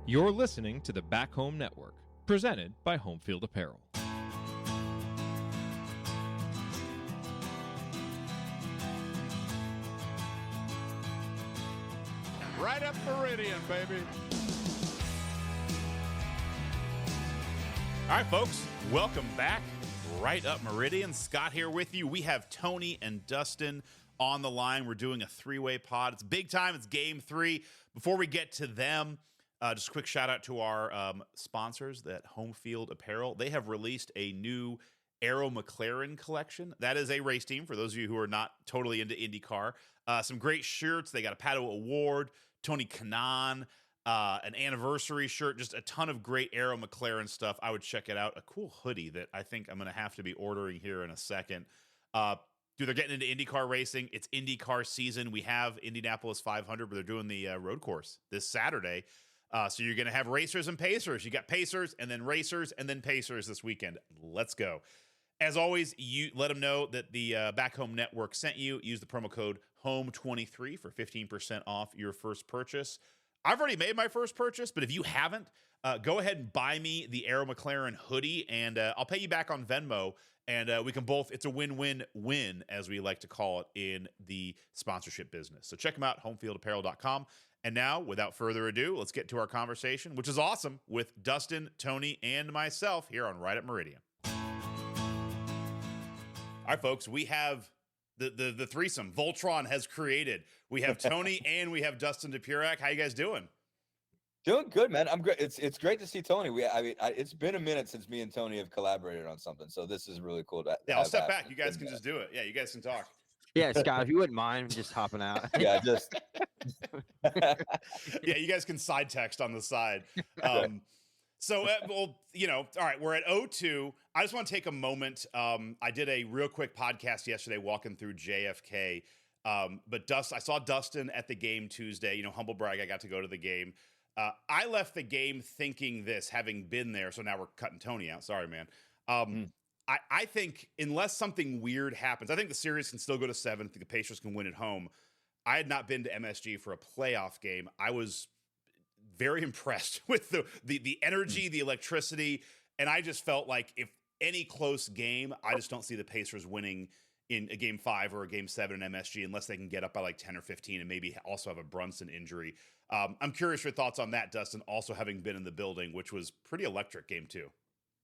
You're listening to the Back Home Network, presented by Home Field Apparel. Right up Meridian, baby. All right, folks, welcome back. Right Up Meridian. Scott here with you. We have Tony and Dustin on the line. We're doing a three-way pod. It's big time. It's game 3. Before we get to them, just a quick shout out to our sponsors at Home Field Apparel. They have released a new Arrow McLaren collection. That is a race team for those of you who are not totally into IndyCar. Some great shirts. They got a Pato Award, Tony Kanaan, an anniversary shirt, just a ton of great Arrow McLaren stuff. I would check it out. A cool hoodie that I think I'm going to have to be ordering here in a second. They're getting into IndyCar racing. It's IndyCar season. We have Indianapolis 500, but they're doing the road course this Saturday. So you're going to have racers and pacers. You got pacers and then racers and then pacers this weekend. Let's go. As always, you let them know that the Back Home Network sent you. Use the promo code HOME23 for 15% off your first purchase. I've already made my first purchase, but if you haven't, go ahead and buy me the Arrow McLaren hoodie, and I'll pay you back on Venmo, and we can both, it's a win-win-win, as we like to call it in the sponsorship business. So check them out, homefieldapparel.com. And now, without further ado, let's get to our conversation, which is awesome, with Dustin, Tony, and myself here on Right Up Meridian. All right, folks, we have the threesome Voltron has created. We have Tony and we have Dustin Dopirak. How you guys doing? Doing good, man. I'm great. It's great to see Tony. It's been a minute since me and Tony have collaborated on something, so this is really cool. I'll step back. You guys can just do it. Yeah, you guys can talk. Yeah, Scott, if you wouldn't mind just hopping out. Yeah, just yeah, you guys can side text on the side. So, all right, we're at 0-2. I just want to take a moment. I did a real quick podcast yesterday walking through JFK. But I saw Dustin at the game Tuesday. Humble brag, I got to go to the game. I left the game thinking this, having been there. So now we're cutting Tony out. Sorry, man. I think unless something weird happens, I think the series can still go to 7. I think the Pacers can win at home. I had not been to MSG for a playoff game. I was very impressed with the energy, the electricity, and I just felt like if any close game, I just don't see the Pacers winning in a game 5 or a game 7 in MSG unless they can get up by like 10 or 15 and maybe also have a Brunson injury. I'm curious your thoughts on that, Dustin, also having been in the building, which was pretty electric game 2.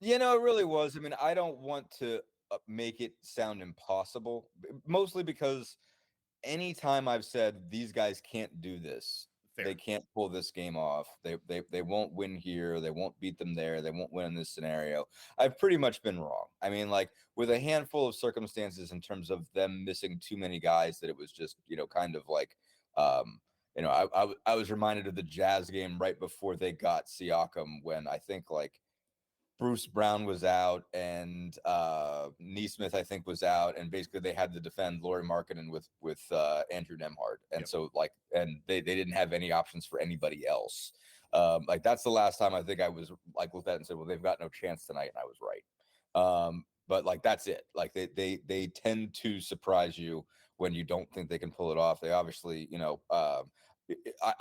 it really was. I mean, I don't want to make it sound impossible, mostly because anytime I've said these guys can't do this, Fair. They can't pull this game off. They won't win here. They won't beat them there. They won't win in this scenario. I've pretty much been wrong. I mean, like with a handful of circumstances in terms of them missing too many guys, that it was just, kind of like, I was reminded of the Jazz game right before they got Siakam when I think like Bruce Brown was out and Neesmith, I think, was out, and basically they had to defend Lauri Markkanen with Andrew Nembhard, and Yep. So and they didn't have any options for anybody else. That's the last time I think I was like looked at and said, well, they've got no chance tonight, and I was right. But that's it. Like they tend to surprise you when you don't think they can pull it off. They obviously,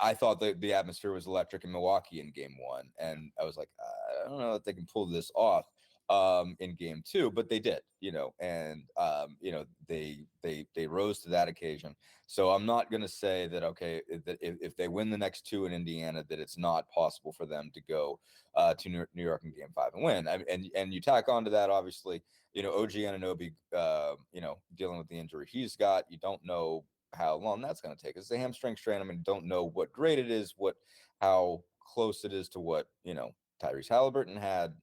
I thought the atmosphere was electric in Milwaukee in game 1, and I was like, I don't know if they can pull this off in game 2, but they did, and they rose to that occasion. So I'm not going to say that, okay, that if they win the next 2 in Indiana, that it's not possible for them to go to New York in game 5 and win. And you tack on to that, obviously, OG Anunoby, dealing with the injury he's got. You don't know how long that's going to take. It's a hamstring strain. I mean, don't know what grade it is, how close it is to what, Tyrese Halliburton had,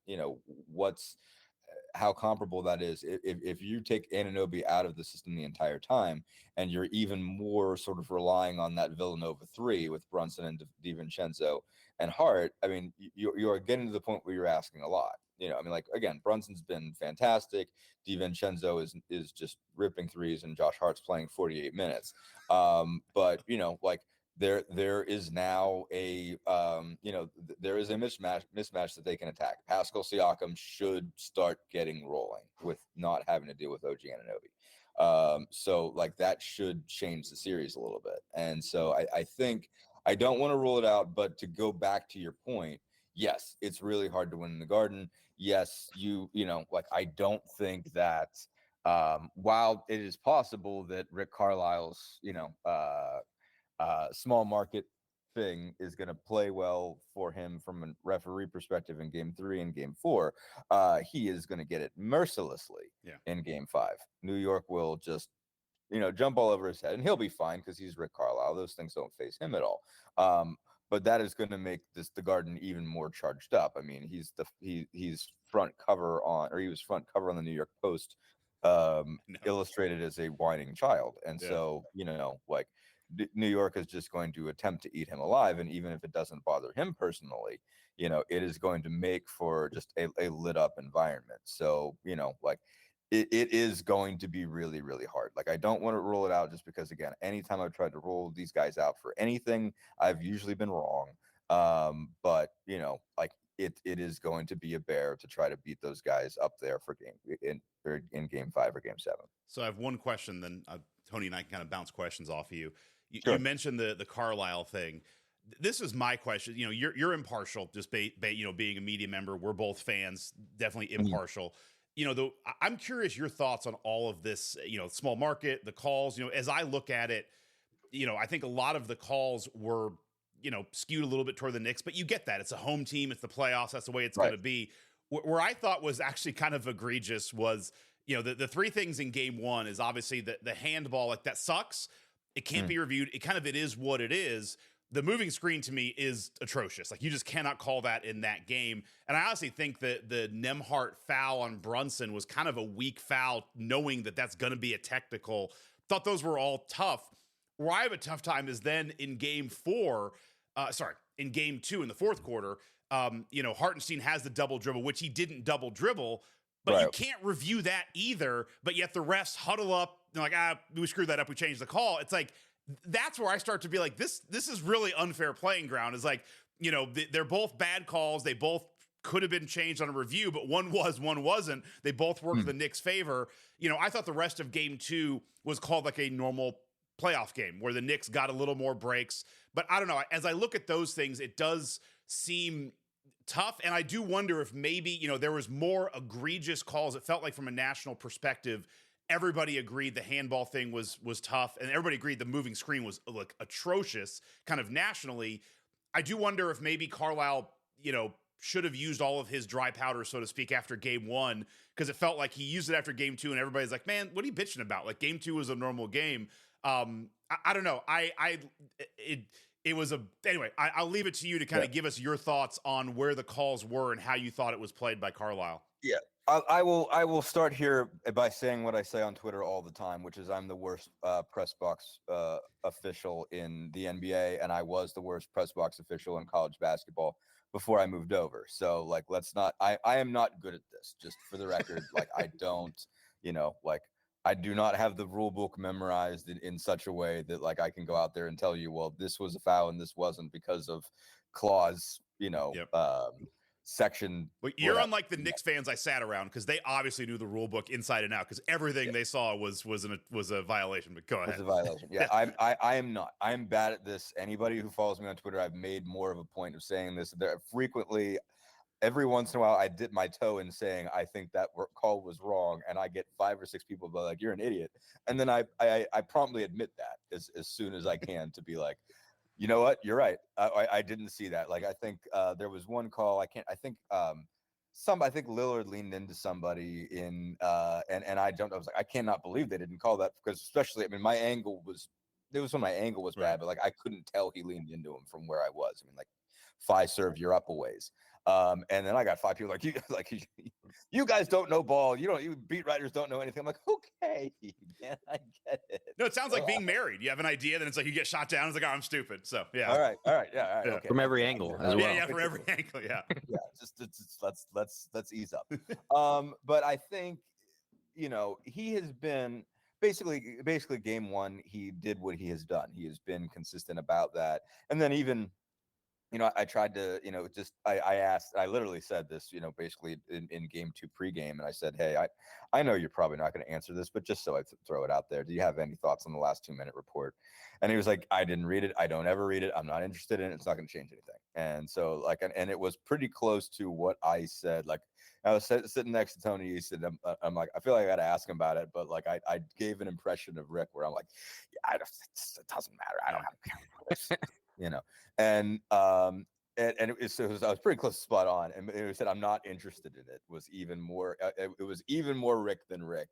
how comparable that is. If you take Anunoby out of the system the entire time, and you're even more sort of relying on that Villanova 3 with Brunson and DiVincenzo and Hart, I mean, you are getting to the point where you're asking a lot. Again, Brunson's been fantastic. DiVincenzo is just ripping threes, and Josh Hart's playing 48 minutes. But there is now a there is a mismatch that they can attack. Pascal Siakam should start getting rolling with not having to deal with OG Anunoby. So that should change the series a little bit. And so I think I don't want to rule it out, but to go back to your point, yes, it's really hard to win in the Garden. Yes, you know, like I don't think that while it is possible that Rick Carlisle's, small market thing is going to play well for him from a referee perspective in game 3 and game 4, he is going to get it mercilessly in game 5. New York will just jump all over his head, and he'll be fine because he's Rick Carlisle. Those things don't face him at all. But that is going to make the Garden even more charged up. I mean, he's front cover on, or he was front cover on the New York Post, illustrated as a whining child, and so like New York is just going to attempt to eat him alive, and even if it doesn't bother him personally, it is going to make for just a lit up environment. So like. It is going to be really, really hard. Like, I don't want to rule it out just because, again, anytime I've tried to rule these guys out for anything, I've usually been wrong. But, like it is going to be a bear to try to beat those guys up there for in game 5 or game 7. So I have one question, then Tony and I can kind of bounce questions off of you. Sure. You mentioned the Carlisle thing. This is my question. You're impartial, just being a media member. We're both fans, definitely impartial. I'm curious your thoughts on all of this, small market, the calls, as I look at it, I think a lot of the calls were, skewed a little bit toward the Knicks, but you get that. It's a home team. It's the playoffs. That's the way it's going to be. Where I thought was actually kind of egregious was, the 3 things in game 1 is obviously the handball, like that sucks. It can't be reviewed. It is what it is. The moving screen to me is atrocious. Like, you just cannot call that in that game. And I honestly think that the Nembhard foul on Brunson was kind of a weak foul, knowing that that's going to be a technical. Thought those were all tough. Where I have a tough time is then in game 4, in game 2 in the fourth quarter, Hartenstein has the double dribble, which he didn't double dribble, but you can't review that either. But yet the refs huddle up. They're like, we screwed that up. We changed the call. It's like, that's where I start to be like, this is really unfair playing ground. Is like, they're both bad calls. They both could have been changed on a review, but one wasn't. They both worked the Knicks' favor. I thought the rest of game 2 was called like a normal playoff game where the Knicks got a little more breaks. But I don't know. As I look at those things, it does seem tough. And I do wonder if maybe, there was more egregious calls. It felt like from a national perspective, everybody agreed the handball thing was tough, and everybody agreed the moving screen was like atrocious kind of nationally. I do wonder if maybe Carlisle, should have used all of his dry powder, so to speak, after game 1, because it felt like he used it after game 2 and everybody's like, man, what are you bitching about? Like, game 2 was a normal game. I don't know. It was anyway, I'll leave it to you to kind of give us your thoughts on where the calls were and how you thought it was played by Carlisle. Yeah. I will start here by saying what I say on Twitter all the time, which is I'm the worst press box official in the NBA, and I was the worst press box official in college basketball before I moved over. So like, let's not. I am not good at this. Just for the record, like I don't, I do not have the rule book memorized in such a way that like I can go out there and tell you, well, this was a foul and this wasn't because of clause, section. But you're unlike the Knicks fans I sat around, because they obviously knew the rule book inside and out, because everything they saw was a violation. But go ahead. It's a violation. Yeah, I am not. I'm bad at this. Anybody who follows me on Twitter, I've made more of a point of saying this. There frequently, every once in a while, I dip my toe in saying I think that call was wrong, and I get 5 or 6 people be like, "You're an idiot," and then I promptly admit that as soon as I can, to be like, you know what? You're right. I didn't see that. Like, I think there was one call. I think Lillard leaned into somebody and I jumped. I was like, I cannot believe they didn't call that, because especially, I mean, it was when my angle was bad, but like I couldn't tell he leaned into him from where I was. I mean, like, 5 serve, you're up a ways. And then I got 5 people you guys don't know ball. You beat writers don't know anything. I'm like, okay, man, I get it. No, it sounds like being married. You have an idea, then it's like you get shot down. It's like, oh, I'm stupid. So yeah. All right. Yeah. All right. Yeah. Okay. From every angle as well. Yeah, from every angle. Yeah. Yeah. Just let's ease up. But I think, he has been basically game 1, he did what he has done. He has been consistent about that. And then even I tried to, I asked, I literally said this, basically in game 2 pregame. And I said, hey, I know you're probably not going to answer this, but just so I throw it out there, do you have any thoughts on the last 2-minute report? And he was like, I didn't read it. I don't ever read it. I'm not interested in it. It's not going to change anything. And so and it was pretty close to what I said. Like I was sitting next to Tony. He said, I'm like, I feel like I got to ask him about it. But like, I gave an impression of Rick where I'm like, yeah, it doesn't matter. I don't have and I was pretty close to spot on, and it said I'm not interested in it was even more. It was even more Rick than Rick,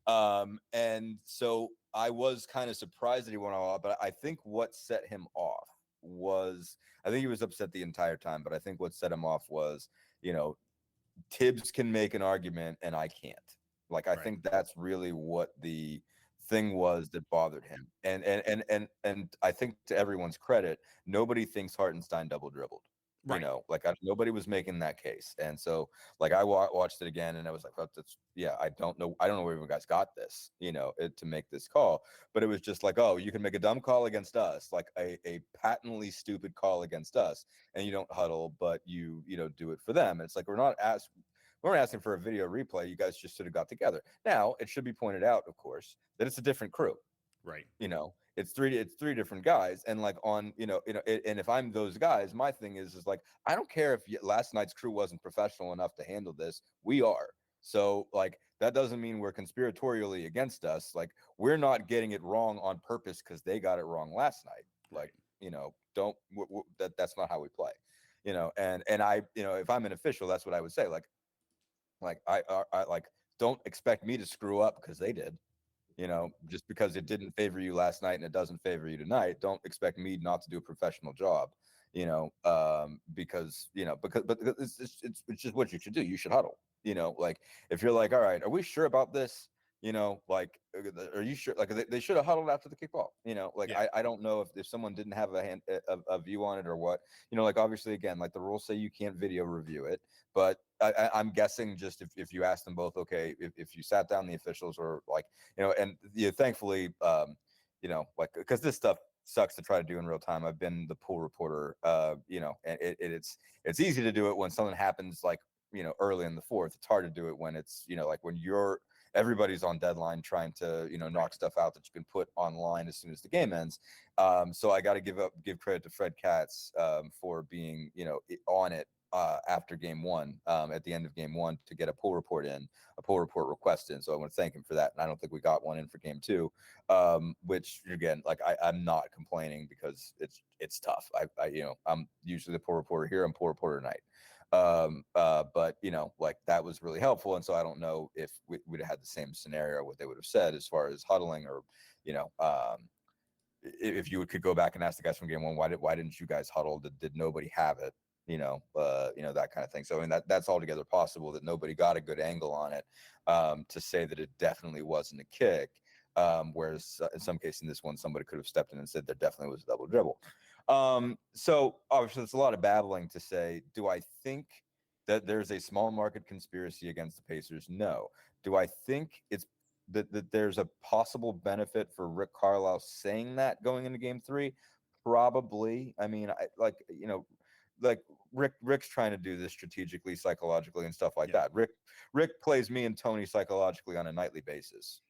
and so I was kind of surprised that he went off. But I think what set him off was I think he was upset the entire time. But I think what set him off was Tibbs can make an argument and I can't. Like I think that's really what the thing was that bothered him. And I think to everyone's credit, nobody thinks Hartenstein double dribbled. Right. Nobody was making that case. And so like I watched it again and I was like, oh, I don't know where you guys got this, to make this call. But it was just like, oh, you can make a dumb call against us, like a patently stupid call against us, and you don't huddle, but you do it for them. It's like we're not asking for a video replay. You guys just should have got together. Now, it should be pointed out, of course, that it's a different crew. Right. It's three different guys. And like and if I'm those guys, my thing is like, I don't care if last night's crew wasn't professional enough to handle this. We are. So like, that doesn't mean we're conspiratorially against us. Like, we're not getting it wrong on purpose because they got it wrong last night. Like, that's not how we play, and I, if I'm an official, that's what I would say. Like I like, don't expect me to screw up because they did, just because it didn't favor you last night and it doesn't favor you tonight. Don't expect me not to do a professional job, because it's just what you should do. You should huddle, like if you're like, all right, are we sure about this? Like, are you sure? Like they should have huddled after the kickball. I don't know if someone didn't have a view on it or what. Like obviously again, like the rules say you can't video review it, but I'm guessing just if you ask them both, okay, if you sat down the officials or like and thankfully like because this stuff sucks to try to do in real time. I've been the pool reporter, and it's easy to do it when something happens like early in the fourth. It's hard to do it when it's like when everybody's on deadline trying to knock stuff out that you can put online as soon as the game ends. So I got to give credit to Fred Katz for being on it after game 1, at the end of game 1, to get a pull report request in. So I want to thank him for that. And I don't think we got one in for game 2, which again, like I'm not complaining because it's tough. I'm usually the pull reporter here. I'm pull reporter night. But like that was really helpful. And so I don't know if we'd have had the same scenario, what they would have said as far as huddling, or, if you could go back and ask the guys from game 1, why didn't you guys huddle? Did nobody have it? That kind of thing. So I mean, that's altogether possible that nobody got a good angle on it, to say that it definitely wasn't a kick. Whereas in some case in this one, somebody could have stepped in and said there definitely was a double dribble. So obviously it's a lot of babbling to say, do I think that there's a small market conspiracy against the Pacers? No. Do I think it's that there's a possible benefit for Rick Carlisle saying that going into game 3? Probably. I mean, like Rick's trying to do this strategically, psychologically, and stuff like that. Rick plays me and Tony psychologically on a nightly basis,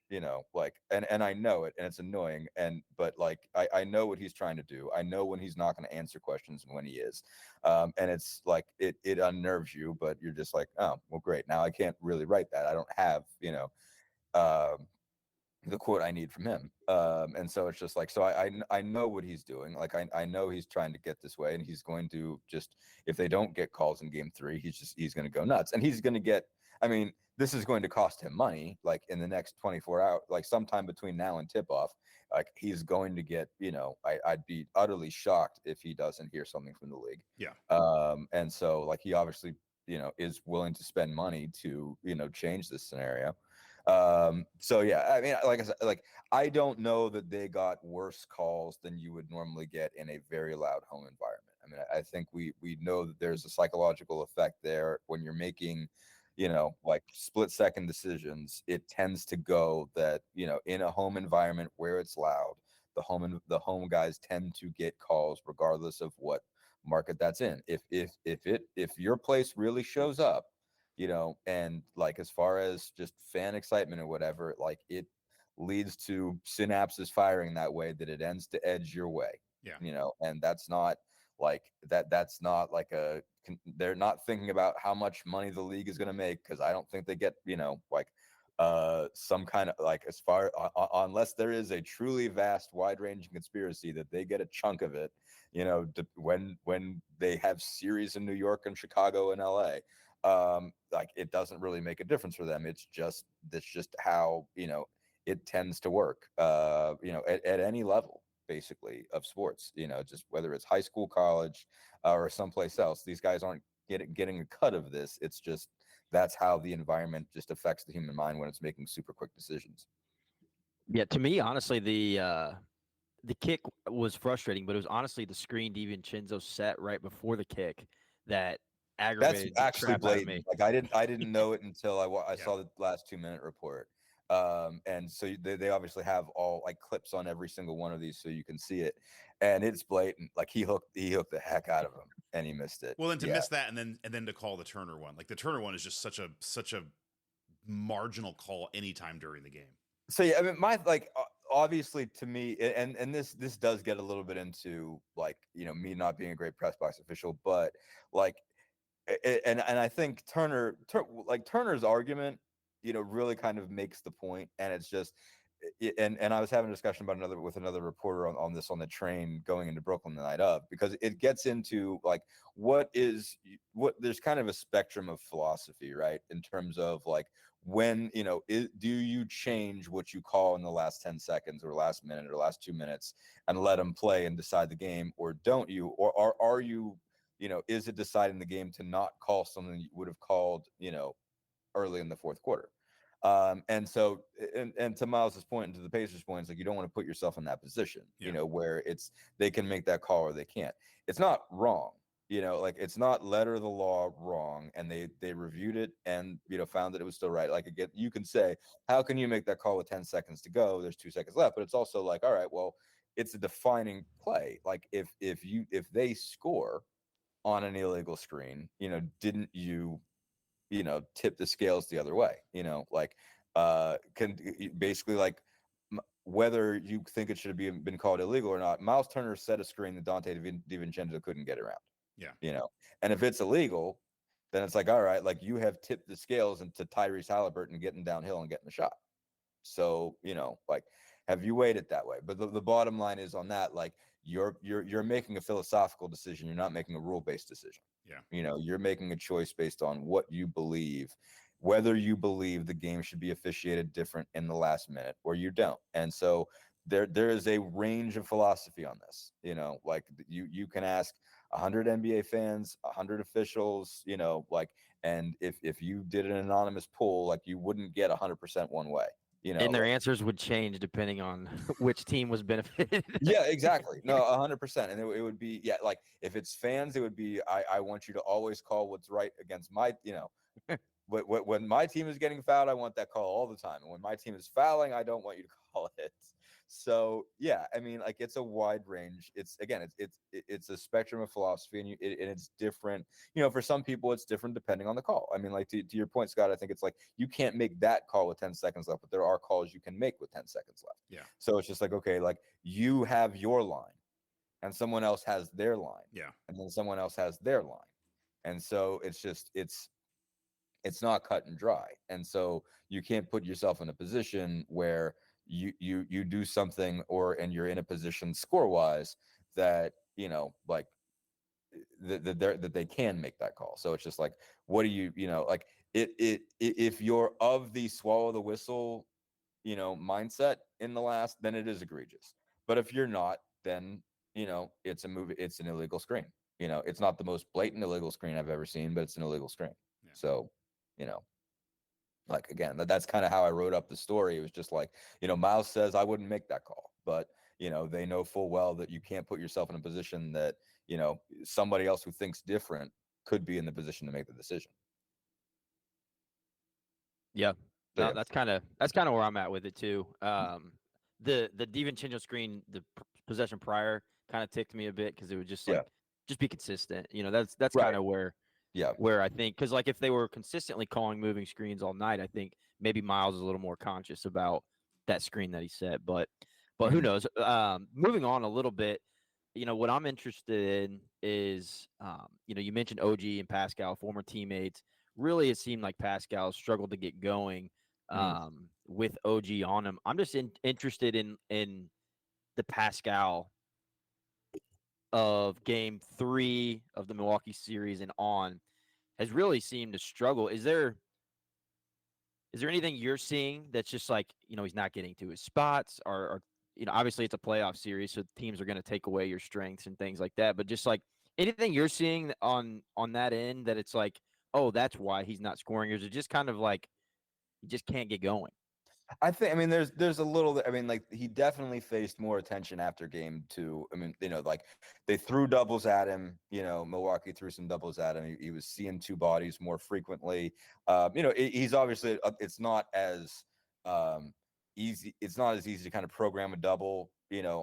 like, and I know it, and it's annoying, but like I know what he's trying to do. I know when he's not going to answer questions and when he is, and it's like it unnerves you, but you're just like, oh well, great, now I can't really write that. I don't have the quote I need from him. And so it's just like, so I know what he's doing. Like I know he's trying to get this way, and he's going to just, if they don't get calls in game 3, he's going to go nuts, and he's going to get, I mean, this is going to cost him money, like in the next 24 hours, like sometime between now and tip off, like he's going to get, I'd be utterly shocked if he doesn't hear something from the league. Yeah. And so like, he obviously, is willing to spend money to, change this scenario. So yeah, I mean, like I said, like I don't know that they got worse calls than you would normally get in a very loud home environment. I mean, I think we know that there's a psychological effect there when you're making, like split-second decisions. It tends to go that, in a home environment where it's loud, the home guys tend to get calls regardless of what market that's in. If your place really shows up, and like as far as just fan excitement or whatever, like it leads to synapses firing that way that it ends to edge your way. Yeah. And that's not like that's not like they're not thinking about how much money the league is going to make, because I don't think they get, like some kind of like, as far unless there is a truly vast wide-ranging conspiracy that they get a chunk of it, when they have series in New York and Chicago and LA, like it doesn't really make a difference for them. It's just how it tends to work, at any level basically of sports, just whether it's high school, college, or someplace else. These guys aren't getting a cut of this. It's just that's how the environment just affects the human mind when it's making super quick decisions. Yeah, to me, honestly, the kick was frustrating, but it was honestly the screen DiVincenzo set right before the kick that aggravated. That's actually blatant. Like I didn't know it until I saw the last 2-minute report. And so they obviously have all like clips on every single one of these, so you can see it, and it's blatant. Like he hooked the heck out of him, and he missed it. Well, and to miss that, and then to call the Turner one, like the Turner one is just such a marginal call anytime during the game. So yeah, I mean, obviously to me, and this does get a little bit into like me not being a great press box official, but like, and I think Turner's argument, really kind of makes the point, and it's just, and I was having a discussion about another reporter on this on the train going into Brooklyn the night of, because it gets into like what there's kind of a spectrum of philosophy, right, in terms of like when do you change what you call in the last 10 seconds or last minute or last 2 minutes and let them play and decide the game, or don't you, or are you is it deciding the game to not call something you would have called early in the fourth quarter? And so, and to Miles's point and to the Pacers' point, it's like you don't want to put yourself in that position, where they can make that call or they can't. It's not wrong, like it's not letter of the law wrong, and they reviewed it and found that it was still right. Like again, you can say, how can you make that call with 10 seconds to go? There's 2 seconds left, but it's also like, all right, well, it's a defining play. Like if they score on an illegal screen, didn't you tip the scales the other way, like can basically like whether you think it should have been called illegal or not. Miles Turner set a screen that Dante DiVincenzo couldn't get around. And if it's illegal, then it's like, all right, like you have tipped the scales into Tyrese Halliburton getting downhill and getting the shot. So like, have you weighed it that way? But the bottom line is on that, like you're making a philosophical decision. You're not making a rule-based decision. You're making a choice based on what you believe, whether you believe the game should be officiated different in the last minute or you don't. And so there is a range of philosophy on this. Like you can ask 100 NBA fans, 100 officials, like, and if you did an anonymous poll, like you wouldn't get 100% one way. And their answers would change depending on which team was benefited. Yeah, exactly. No, 100%. And it would be, like if it's fans, it would be, I want you to always call what's right against my, when my team is getting fouled, I want that call all the time. And when my team is fouling, I don't want you to call it. So yeah, I mean, like it's a wide range. It's again, it's a spectrum of philosophy, and it's different. For some people, it's different depending on the call. I mean, like to your point, Scott, I think it's like you can't make that call with 10 seconds left, but there are calls you can make with 10 seconds left. Yeah. So it's just like, okay, like you have your line, and someone else has their line. Yeah. And then someone else has their line, and so it's just it's not cut and dry, and so you can't put yourself in a position where you do something and you're in a position score wise that like that they can make that call. So it's just like, what do you like if you're of the swallow the whistle mindset in the last, then it is egregious. But if you're not, then it's an illegal screen. It's not the most blatant illegal screen I've ever seen, but it's an illegal screen. So like again, that's kind of how I wrote up the story. It was just like, Miles says I wouldn't make that call, but they know full well that you can't put yourself in a position that somebody else who thinks different could be in the position to make the decision. Yeah, no, that's kind of where I'm at with it too. The DiVincenzo screen, the possession prior, kind of ticked me a bit because it was just just be consistent. That's Right. kind of where I think, because like if they were consistently calling moving screens all night, I think maybe Miles is a little more conscious about that screen that he set. But who Mhm. knows? Moving on a little bit, what I'm interested in is, you mentioned OG and Pascal, former teammates. Really, it seemed like Pascal struggled to get going with OG on him. I'm just interested in the Pascal of game 3 of the Milwaukee series and on has really seemed to struggle. Is there anything you're seeing that's just like, he's not getting to his spots, or obviously it's a playoff series, so teams are going to take away your strengths and things like that, but just like anything you're seeing on that end that it's like, oh, that's why he's not scoring, or is it just kind of like he just can't get going? I mean, there's a little. I mean, like he definitely faced more attention after game 2. I mean, like they threw doubles at him. Milwaukee threw some doubles at him. He was seeing 2 bodies more frequently. He's obviously. It's not as easy. It's not as easy to kind of program a double.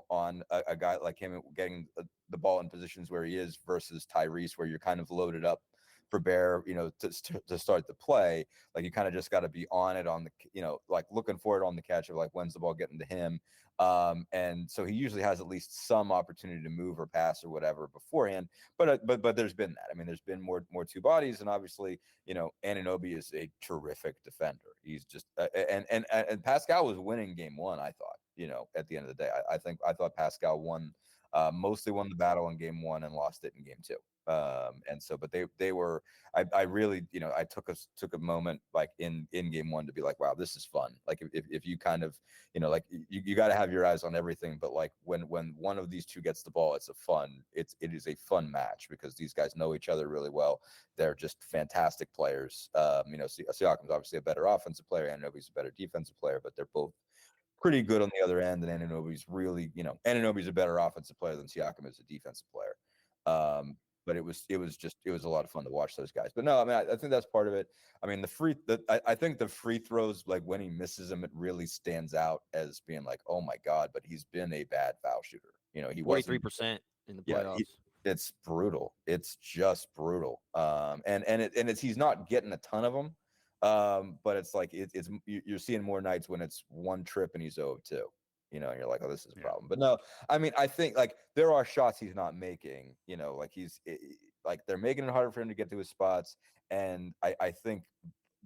On a guy like him getting the ball in positions where he is versus Tyrese, where you're kind of loaded up for Bear, to start the play. Like you kind of just got to be on it on the, like looking for it on the catch of like, when's the ball getting to him? And so he usually has at least some opportunity to move or pass or whatever beforehand. But there's been that. I mean, there's been more 2 bodies, and obviously, Anunoby is a terrific defender. He's just and Pascal was winning game 1. I thought, at the end of the day, I thought Pascal mostly won the battle in game 1 and lost it in game 2. And so, but they were, I really, I took a moment like in game 1 to be like, wow, this is fun. Like if you kind of, like you got to have your eyes on everything, but like when one of these 2 gets the ball, it is a fun match because these guys know each other really well. They're just fantastic players. Siakam's obviously a better offensive player, and Anunoby's a better defensive player, but they're both pretty good on the other end. And Anunoby's really, Anunoby's a better offensive player than Siakam is a defensive player. But it was a lot of fun to watch those guys. But no, I mean, I think that's part of it. I mean, I think the free throws, like when he misses them, it really stands out as being like, oh my God, but he's been a bad foul shooter. He 43% in the playoffs. It's brutal. It's just brutal. And he's not getting a ton of them. But it's like you're seeing more nights when it's 1 trip and he's 0-2. And you're like, oh, this is a problem. But no, I mean, I think like there are shots he's not making. Like like they're making it harder for him to get to his spots. And I think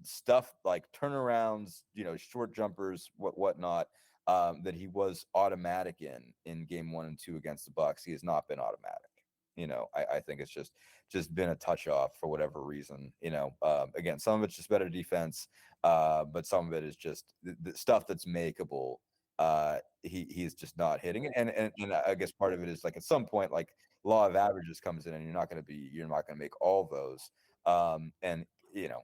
stuff like turnarounds, short jumpers, whatnot, that he was automatic in game 1 and 2 against the Bucks. He has not been automatic. I think it's just been a touch off for whatever reason. Again, some of it's just better defense, but some of it is just the stuff that's makeable. He's just not hitting it, and I guess part of it is like at some point, like law of averages comes in, and you're not going to make all those. And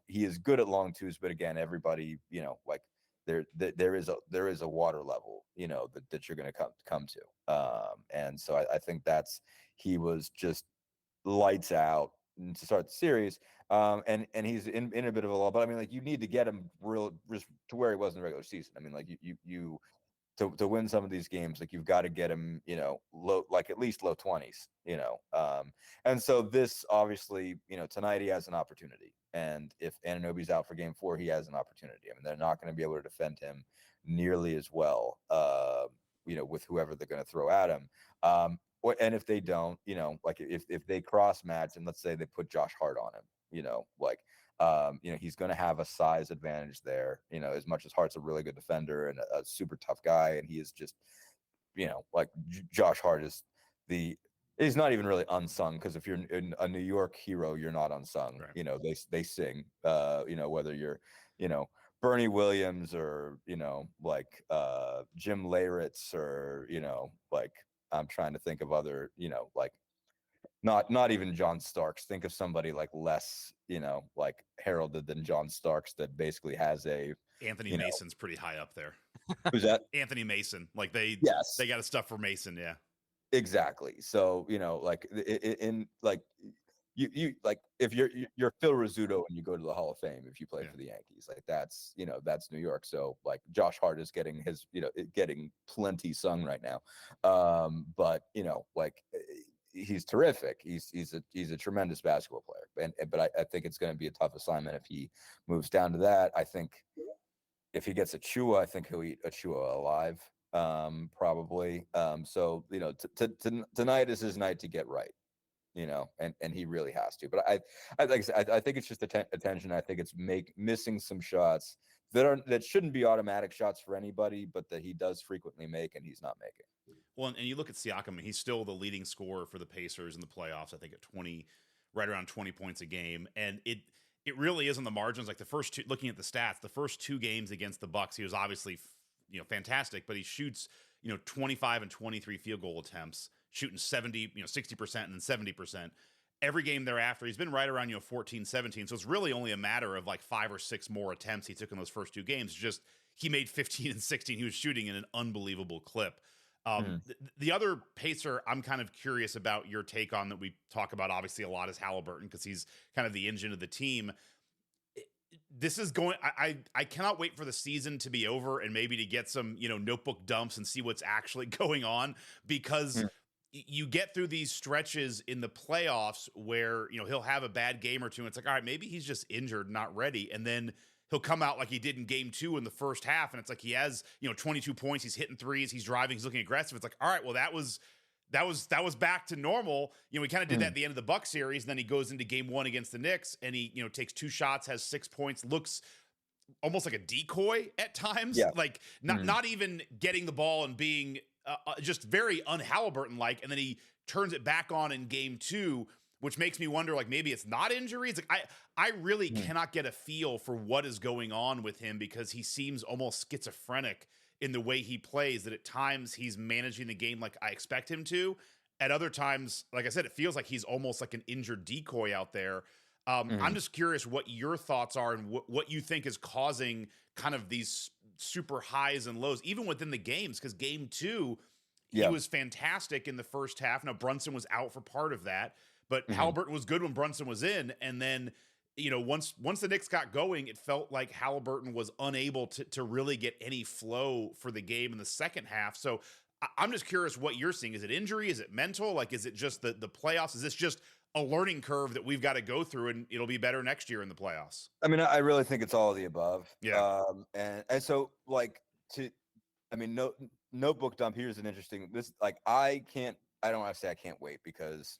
he is good at long 2s, but again, everybody, like there is a water level, that you're going to come to. And so I think he was just lights out to start the series. And he's in a bit of a lull, but I mean, like you need to get him real just to where he was in the regular season. I mean, like you to win some of these games, like you've got to get him, low, like at least low 20s, and so this obviously, tonight he has an opportunity, and if Anunoby's out for game 4, he has an opportunity. I mean, they're not going to be able to defend him nearly as well, with whoever they're going to throw at him. And if they don't, like if they cross match and let's say they put Josh Hart on him, he's going to have a size advantage there, as much as Hart's a really good defender and a super tough guy. And he is just, like Josh Hart is he's not even really unsung, because if you're a New York hero, you're not unsung. Right. They sing, whether you're, Bernie Williams or, like Jim Leyritz or, like I'm trying to think of other, like not even John Starks. Think of somebody like less, like heralded than John Starks that basically has Anthony Mason's pretty high up there. Who's that? Anthony Mason. Like they got a stuff for Mason. Yeah, exactly. So, like in like you like if you're Phil Rizzuto and you go to the Hall of Fame, if you play for the Yankees, like that's New York. So like Josh Hart is getting getting plenty sung right now. But like he's terrific. He's a tremendous basketball player. But I think it's going to be a tough assignment if he moves down to that. I think if he gets Achua, I think he'll eat Achua alive, probably. So tonight is his night to get right, and he really has to. But like I said, I think it's just attention. I think it's missing some shots that shouldn't be automatic shots for anybody, but that he does frequently make and he's not making. Well, and you look at Siakam, he's still the leading scorer for the Pacers in the playoffs, I think at 20, right around 20 points a game. And it really is on the margins. Like the first two, looking at the stats, the first two games against the Bucks, he was obviously, fantastic, but he shoots, 25 and 23 field goal attempts, shooting 70, 60% and then 70%. Every game thereafter, he's been right around, 14, 17. So it's really only a matter of like 5 or 6 more attempts he took in those first two games. Just he made 15 and 16. He was shooting in an unbelievable clip. The other Pacer I'm kind of curious about your take on that we talk about obviously a lot is Halliburton because he's kind of the engine of the team. This is going, I cannot wait for the season to be over and maybe to get some, notebook dumps and see what's actually going on because you get through these stretches in the playoffs where, he'll have a bad game or two. And it's like, all right, maybe he's just injured, not ready. And then he'll come out like he did in game 2 in the first half. And it's like, he has, 22 points. He's hitting threes. He's driving. He's looking aggressive. It's like, all right, well, that was back to normal. We kind of did that at the end of the Bucks series. And then he goes into game 1 against the Knicks and he, takes 2 shots, has 6 points, looks almost like a decoy at times. Yeah. Like not even getting the ball and being just very un-Halliburton-like. And then he turns it back on in game 2, which makes me wonder, like, maybe it's not injuries. Like, I really cannot get a feel for what is going on with him because he seems almost schizophrenic in the way he plays, that at times he's managing the game like I expect him to. At other times, like I said, it feels like he's almost like an injured decoy out there. I'm just curious what your thoughts are and what you think is causing kind of these super highs and lows, even within the games, because game 2, he was fantastic in the first half. Now, Brunson was out for part of that, but Halliburton was good when Brunson was in. And then, once the Knicks got going, it felt like Halliburton was unable to really get any flow for the game in the second half. So I'm just curious what you're seeing. Is it injury? Is it mental? Like, is it just the playoffs? Is this just a learning curve that we've got to go through and it'll be better next year in the playoffs? I mean, I really think it's all of the above. Yeah. And so notebook dump, here's an interesting, I don't want to say I can't wait because,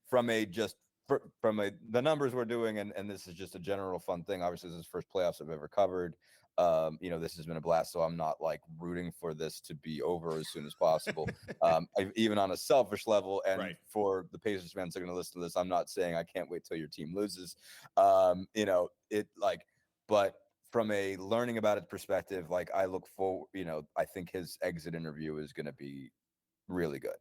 from the numbers we're doing, and this is just a general fun thing. Obviously, this is the first playoffs I've ever covered. This has been a blast, so I'm not like rooting for this to be over as soon as possible. Even on a selfish level, and for the Pacers fans that are going to listen to this, I'm not saying I can't wait till your team loses. But from a learning about it perspective, I look forward. I think his exit interview is going to be really good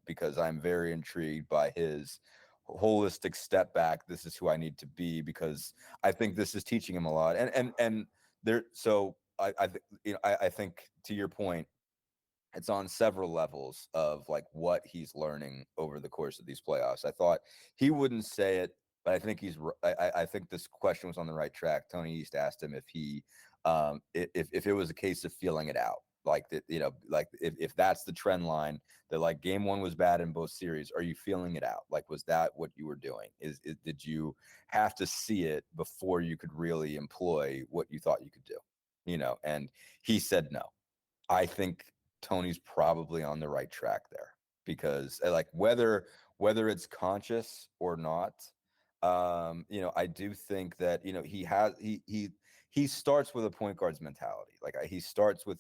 because I'm very intrigued by his holistic step back. This is who I need to be because I think this is teaching him a lot. And there, so I think to your point, it's on several levels of what he's learning over the course of these playoffs. I thought he wouldn't say it, but I think I think this question was on the right track. Tony East asked him if he, if it was a case of feeling it out. If that's the trend line, that game 1 was bad in both series, are you feeling it out? Was that what you were doing? Did you have to see it before you could really employ what you thought you could do? And he said no. I think Tony's probably on the right track there because whether it's conscious or not, I do think that he starts with a point guard's mentality. He starts with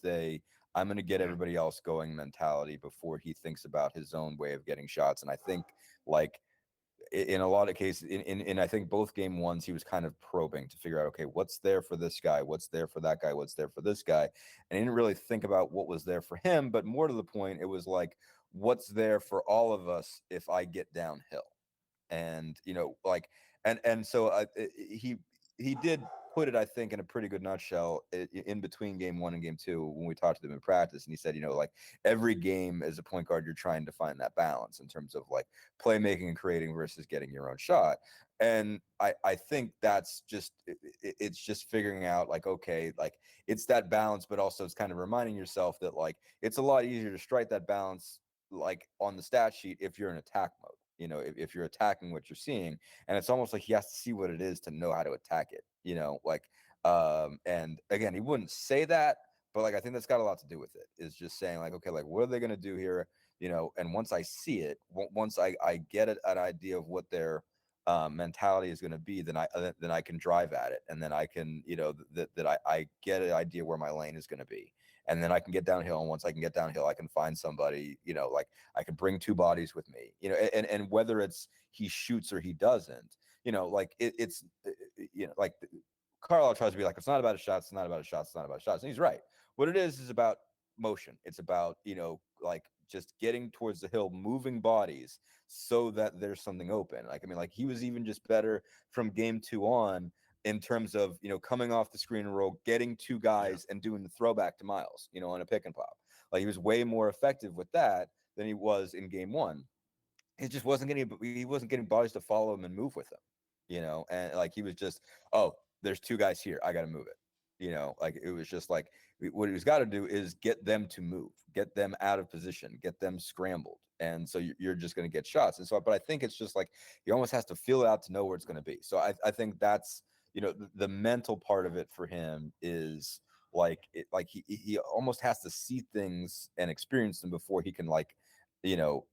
I'm going to get everybody else going mentality before he thinks about his own way of getting shots. And I think in a lot of cases, in I think both game 1s, he was kind of probing to figure out, okay, what's there for this guy? What's there for that guy? What's there for this guy? And he didn't really think about what was there for him, but more to the point, it was what's there for all of us if I get downhill? And, so he did put it, I think, in a pretty good nutshell in between game 1 and game 2 when we talked to him in practice. And he said, every game as a point guard, you're trying to find that balance in terms of playmaking and creating versus getting your own shot. And I think that's just, it's just figuring out okay, it's that balance, but also it's kind of reminding yourself that it's a lot easier to strike that balance like on the stat sheet if you're in attack mode. You know, if you're attacking what you're seeing, and it's almost like he has to see what it is to know how to attack it. You know, like and again, he wouldn't say that, but like I think that's got a lot to do with it. Is just saying like, okay, like what are they going to do here? You know, and once I see it, once I get an idea of what their mentality is going to be, then I can drive at it, and then I can, you know, that I get an idea where my lane is going to be, and then I can get downhill. And once I can get downhill, I can find somebody, you know, like I can bring two bodies with me, you know, and whether it's he shoots or he doesn't, you know, like it's you know, like Carlisle tries to be like, it's not about a shot, it's not about a shot, it's not about shots, and he's right. What it is about motion. It's about, you know, like just getting towards the hill, moving bodies so that there's something open. Like, I mean, like he was even just better from game 2 on in terms of, you know, coming off the screen and roll, getting two guys and doing the throwback to Miles, you know, on a pick and pop. Like he was way more effective with that than he was in game 1. He wasn't getting bodies to follow him and move with him, you know, and like he was just, oh, there's two guys here, I got to move it, you know, like it was just like what he's got to do is get them to move, get them out of position, get them scrambled, and so you're just going to get shots. And so, but I think it's just like he almost has to feel it out to know where it's going to be. So I think that's, you know, the mental part of it for him is like he almost has to see things and experience them before he can, like, you know,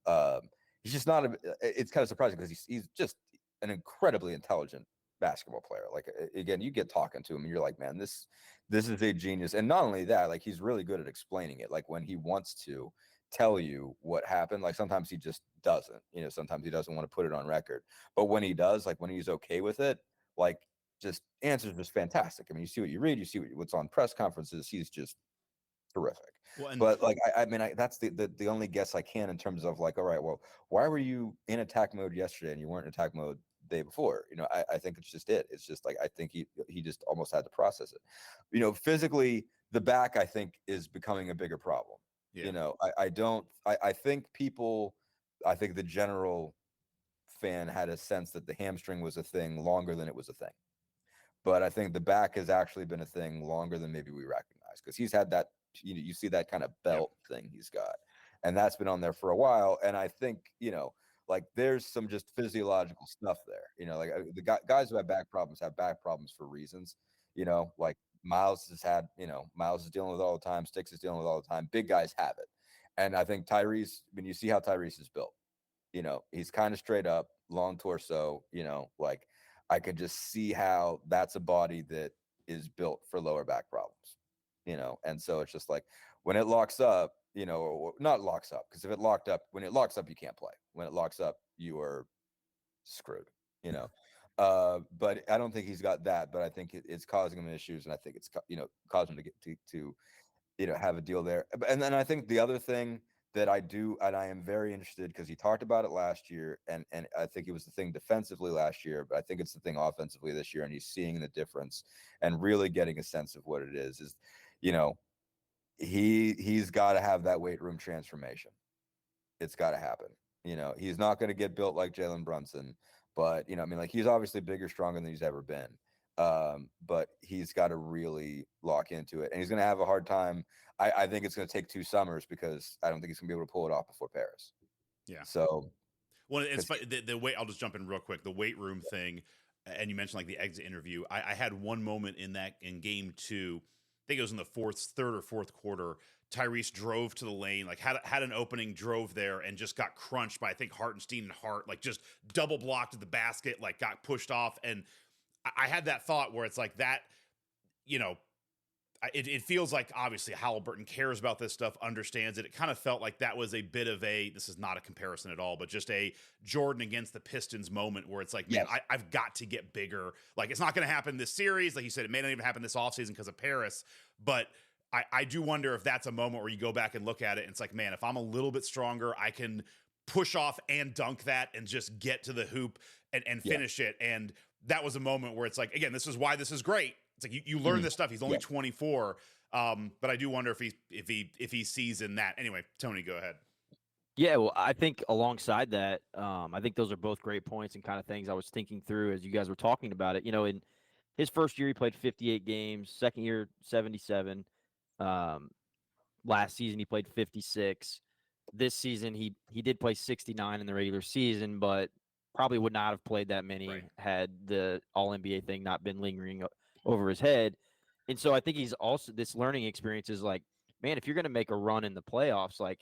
he's just not it's kind of surprising because he's just an incredibly intelligent basketball player. Like, again, you get talking to him and you're like, man, this is a genius. And not only that, like he's really good at explaining it. Like when he wants to tell you what happened, like sometimes he just doesn't, you know, sometimes he doesn't want to put it on record, but when he does, like when he's okay with it, like just answers just fantastic. I mean, you see what you read, you see what's on press conferences, he's just terrific. Well, But like I mean, that's the only guess I can in terms of like, all right, well, why were you in attack mode yesterday and you weren't in attack mode the day before? You know, I think it's just it's just like I think he just almost had to process it. You know, physically, the back I think is becoming a bigger problem. Yeah. You know, I think the general fan had a sense that the hamstring was a thing longer than it was a thing. But I think the back has actually been a thing longer than maybe we recognize, because he's had that, you know, you see that kind of belt thing he's got, and that's been on there for a while. And I think, you know, like there's some just physiological stuff there, you know, like the guys who have back problems for reasons, you know, like Miles has had, you know, Miles is dealing with it all the time, Sticks is dealing with it all the time, big guys have it. And I think Tyrese, when you see how Tyrese is built, you know, he's kind of straight up, long torso, you know, like I could just see how that's a body that is built for lower back problems, you know? And so it's just like when it locks up, you know, or not locks up, because when it locks up, you can't play. When it locks up, you are screwed, you know? But I don't think he's got that, but I think it's causing him issues. And I think it's, you know, causing him to get to, you know, have a deal there. And then I think the other thing that I do, and I am very interested, because he talked about it last year, and I think it was the thing defensively last year, but I think it's the thing offensively this year, and he's seeing the difference and really getting a sense of what it is, you know, he's got to have that weight room transformation. It's got to happen. You know, he's not going to get built like Jalen Brunson, but, you know, I mean, like he's obviously bigger, stronger than he's ever been. But he's got to really lock into it, and he's going to have a hard time. I think it's going to take 2 summers, because I don't think he's going to be able to pull it off before Paris. Yeah. So, well, it's funny, the weight. I'll just jump in real quick. The weight room thing, and you mentioned like the exit interview. I had one moment in game 2. I think it was in the third or fourth quarter. Tyrese drove to the lane, like had an opening, drove there, and just got crunched by, I think, Hartenstein and Hart, like just double blocked at the basket, like got pushed off. And I had that thought where it's like that, you know, it feels like obviously Halliburton cares about this stuff, understands it. It kind of felt like that was a bit of this is not a comparison at all, but just a Jordan against the Pistons moment where it's like, man, yes. I've got to get bigger. Like, it's not going to happen this series. Like you said, it may not even happen this offseason because of Paris, but I do wonder if that's a moment where you go back and look at it and it's like, man, if I'm a little bit stronger, I can push off and dunk that and just get to the hoop and finish it. And that was a moment where it's like, again, this is why this is great. It's like you learn this stuff. He's only 24, but I do wonder if he sees in that. Anyway, Tony, go ahead. Yeah, well, I think alongside that, I think those are both great points and kind of things I was thinking through as you guys were talking about it. You know, in his first year, he played 58 games. Second year, 77. Last season, he played 56. this season he did play 69 in the regular season, but probably would not have played that many had the All-NBA thing not been lingering over his head. And so I think he's also, this learning experience is like, man, if you're going to make a run in the playoffs, like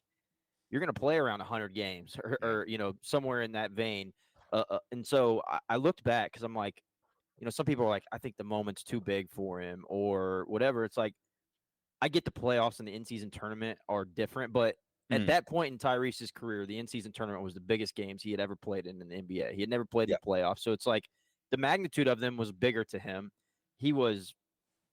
you're going to play around 100 games or somewhere in that vein. And so I looked back because I'm like, some people are like, I think the moment's too big for him or whatever. It's like, I get the playoffs and the in-season tournament are different, but at that point in Tyrese's career, the in-season tournament was the biggest games he had ever played in the NBA. He had never played the playoffs. So it's like the magnitude of them was bigger to him. He was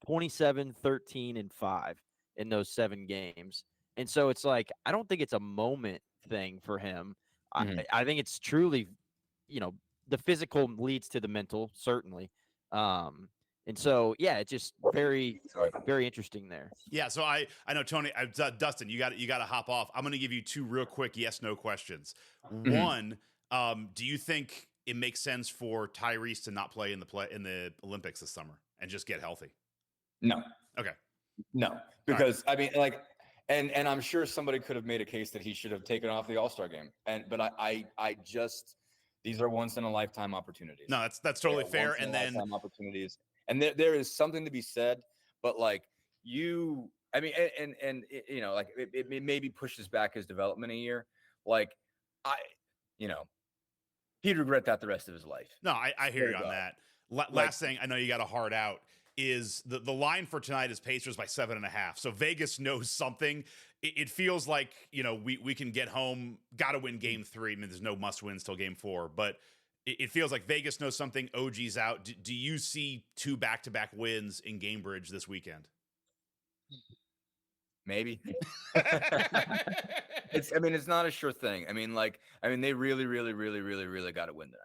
27, 13, and 5 in those 7 games. And so it's like, I don't think it's a moment thing for him. I think it's truly, the physical leads to the mental, certainly. And so, yeah, it's just very, very interesting there. Yeah. So I know, Tony, Dustin, you got to hop off. I'm going to give you 2 real quick yes/no questions. One, do you think it makes sense for Tyrese to not play in the Olympics this summer and just get healthy? No. Okay. No, because I mean, like, and I'm sure somebody could have made a case that he should have taken off the All-Star game. But I just, these are once in a lifetime opportunities. No, that's totally fair. And then opportunities. And there is something to be said, but like I mean, and like it maybe pushes back his development a year. Like he'd regret that the rest of his life. No, I hear you on that. Last thing, I know you got a hard out, is the line for tonight is Pacers by 7.5. So Vegas knows something. It feels like, we can get home, got to win game 3. I mean, there's no must wins till game 4, but it feels like Vegas knows something. OG's out. Do you see 2 back-to-back wins in Gamebridge this weekend? Maybe. It's not a sure thing. I mean, they really, really, really, really, really got to win tonight.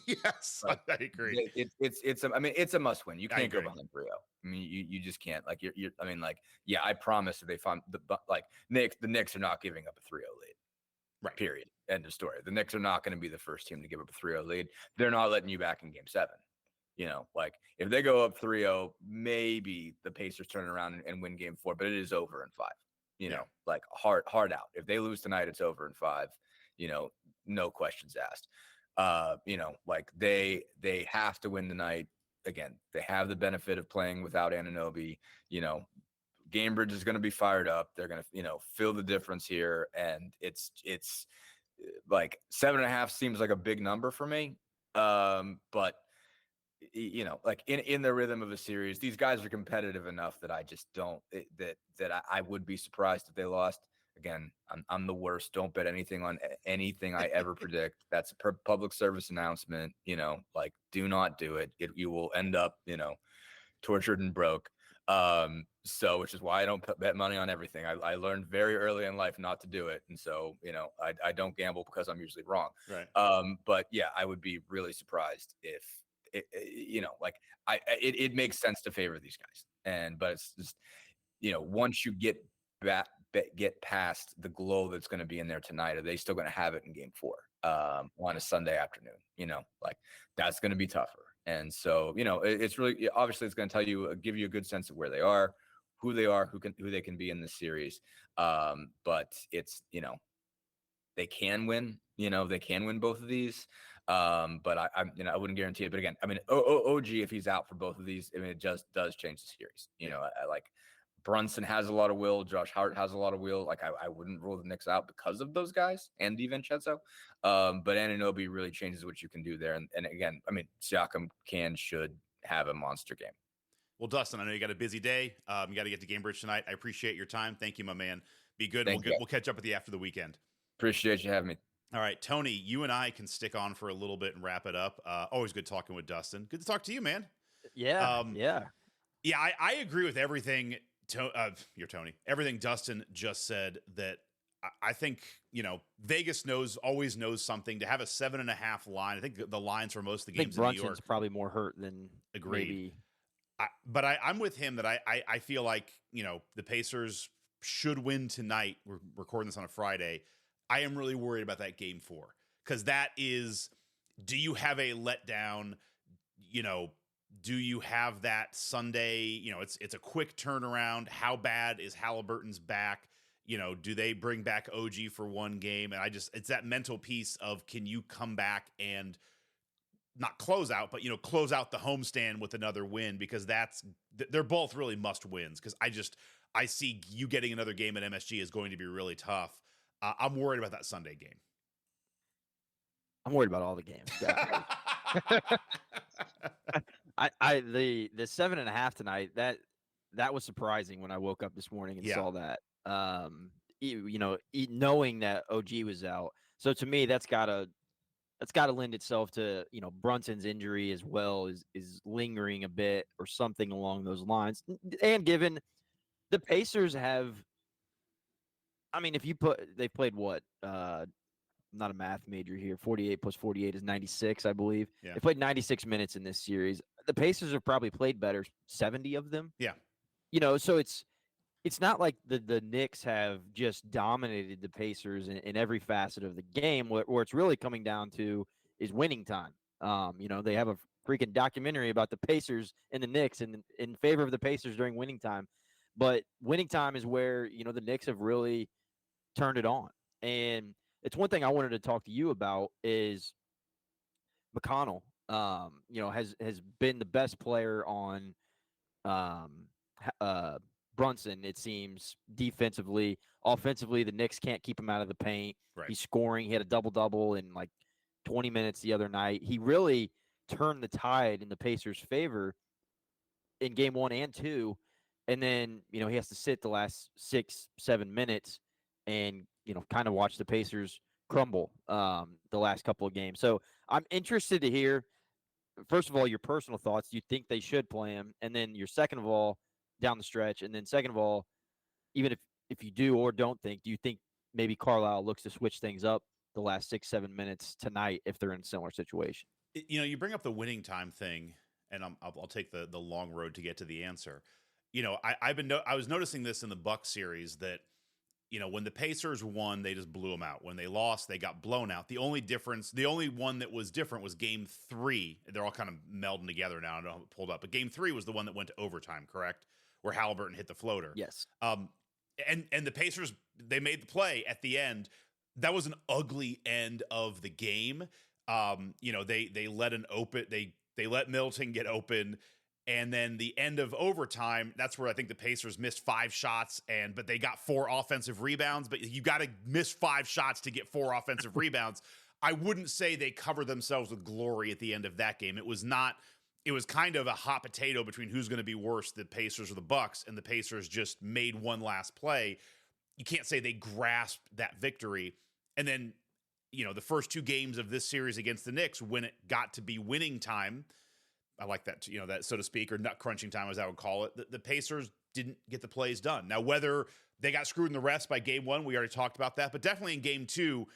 Yes, I agree. It's a must win. You can't go behind 3-0. I mean, you just can't. Like I promise if they find the Knicks are not giving up a 3-0 lead. Right. Period. End of story. The Knicks are not going to be the first team to give up a 3-0 lead. They're not letting you back in game 7. If they go up 3-0, maybe the Pacers turn around and win game 4, but it is over in 5. Hard out. If they lose tonight, it's over in 5. No questions asked. They have to win tonight. Again, they have the benefit of playing without Anunoby. Gamebridge is going to be fired up. They're going to, feel the difference here. And it's like 7.5 seems like a big number for me. But in the rhythm of a series, these guys are competitive enough that I just don't, I would be surprised if they lost. Again, I'm the worst. Don't bet anything on anything I ever predict. That's a public service announcement. Do not do it. You will end up, tortured and broke. Which is why I don't bet money on everything. I learned very early in life not to do it. And so, I don't gamble because I'm usually wrong. Right. But yeah, I would be really surprised if it makes sense to favor these guys. But it's just, once you get past the glow that's going to be in there tonight, are they still going to have it in game 4 on a Sunday afternoon? That's going to be tougher. And so, it's really, obviously it's going to give you a good sense of where they are, who they can be in this series. But it's, they can win, they can win both of these. But I wouldn't guarantee it. But again, OG, if he's out for both of these, it just does change the series. I like Brunson has a lot of will. Josh Hart has a lot of will. Like I wouldn't rule the Knicks out because of those guys and DiVincenzo. But Anunoby really changes what you can do there. And again, Siakam should have a monster game. Well, Dustin, I know you got a busy day. You got to get to Gamebridge tonight. I appreciate your time. Thank you, my man. Be good. We'll catch up with you after the weekend. Appreciate you having me. All right, Tony, you and I can stick on for a little bit and wrap it up. Always good talking with Dustin. Good to talk to you, man. Yeah. Yeah, I agree with everything. Tony. Everything Dustin just said. That I think Vegas always knows something. To have a 7.5 line, I think the lines for most of the games in New York. Brunson's probably more hurt than agreed. Maybe. But I'm with him that I feel like the Pacers should win tonight. We're recording this on a Friday. I am really worried about that game 4 because that is. Do you have a letdown? Do you have that Sunday? It's a quick turnaround. How bad is Halliburton's back? Do they bring back OG for one game? And it's that mental piece of, can you come back and not close out, but close out the homestand with another win, because they're both really must wins. Because I see you getting another game at MSG is going to be really tough. I'm worried about that Sunday game. I'm worried about all the games. The 7.5 tonight, that was surprising when I woke up this morning and saw that. Knowing that OG was out. So to me, that's gotta lend itself to, Brunson's injury as well is lingering a bit or something along those lines. And given the Pacers have, they've played what? I'm not a math major here. 48 plus 48 is 96, I believe. Yeah. They played 96 minutes in this series. The Pacers have probably played better 70 of them. Yeah. So it's not like the Knicks have just dominated the Pacers in every facet of the game. Where it's really coming down to is winning time. They have a freaking documentary about the Pacers and the Knicks in favor of the Pacers during winning time. But winning time is where, the Knicks have really turned it on. And it's one thing I wanted to talk to you about is McConnell, has been the best player on Brunson, it seems, defensively. Offensively, the Knicks can't keep him out of the paint. Right. He's scoring. He had a double-double in like 20 minutes the other night. He really turned the tide in the Pacers' favor in game 1 and 2. And then, he has to sit the last 6-7 minutes and, kind of watch the Pacers crumble the last couple of games. So I'm interested to hear, first of all, your personal thoughts. Do you think they should play him? And then your second of all, down the stretch. And then second of all, even if you do or don't think, do you think maybe Carlisle looks to switch things up the last 6-7 minutes tonight if they're in a similar situation? You bring up the winning time thing, and I'll take the long road to get to the answer. I was noticing this in the Bucks series that, when the Pacers won, they just blew them out. When they lost, they got blown out. The only one that was different was game 3. They're all kind of melding together now. I don't know how it pulled up, but game 3 was the one that went to overtime, correct? Where Halliburton hit the floater. Yes. And the Pacers, they made the play at the end. That was an ugly end of the game. They let Middleton get open. And then the end of overtime, that's where I think the Pacers missed 5 shots, but they got 4 offensive rebounds. But you got to miss 5 shots to get 4 offensive rebounds. I wouldn't say they covered themselves with glory at the end of that game. It was kind of a hot potato between who's going to be worse, the Pacers or the Bucks, and the Pacers just made one last play. You can't say they grasped that victory. And then, the first 2 games of this series against the Knicks, when it got to be winning time, I like that, that, so to speak, or nut crunching time, as I would call it. The Pacers didn't get the plays done. Now, whether they got screwed in the refs by game 1, we already talked about that, but definitely in game 2,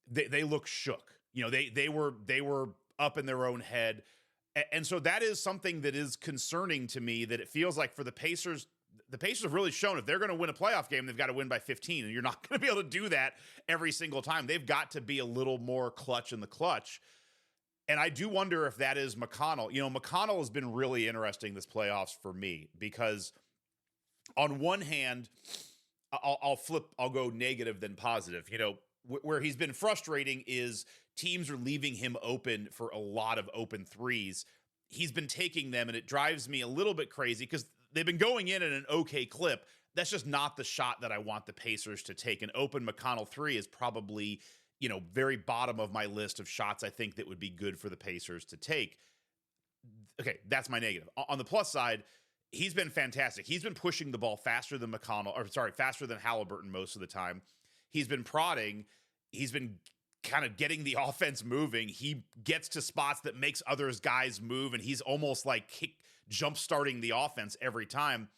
they look shook. They were up in their own head. And so that is something that is concerning to me, that it feels like for the Pacers have really shown if they're going to win a playoff game, they've got to win by 15. And you're not going to be able to do that every single time. They've got to be a little more clutch in the clutch. And I do wonder if that is McConnell. McConnell has been really interesting this playoffs for me, because on one hand, I'll go negative then positive. Where he's been frustrating is teams are leaving him open for a lot of open threes. He's been taking them, and it drives me a little bit crazy because they've been going in at an okay clip. That's just not the shot that I want the Pacers to take. An open McConnell 3 is probably, very bottom of my list of shots I think that would be good for the Pacers to take. Okay, that's my negative. On the plus side, he's been fantastic. He's been pushing the ball faster than faster than Halliburton most of the time. He's been prodding. He's been kind of getting the offense moving. He gets to spots that makes others guys move, and he's almost like jump starting the offense every time.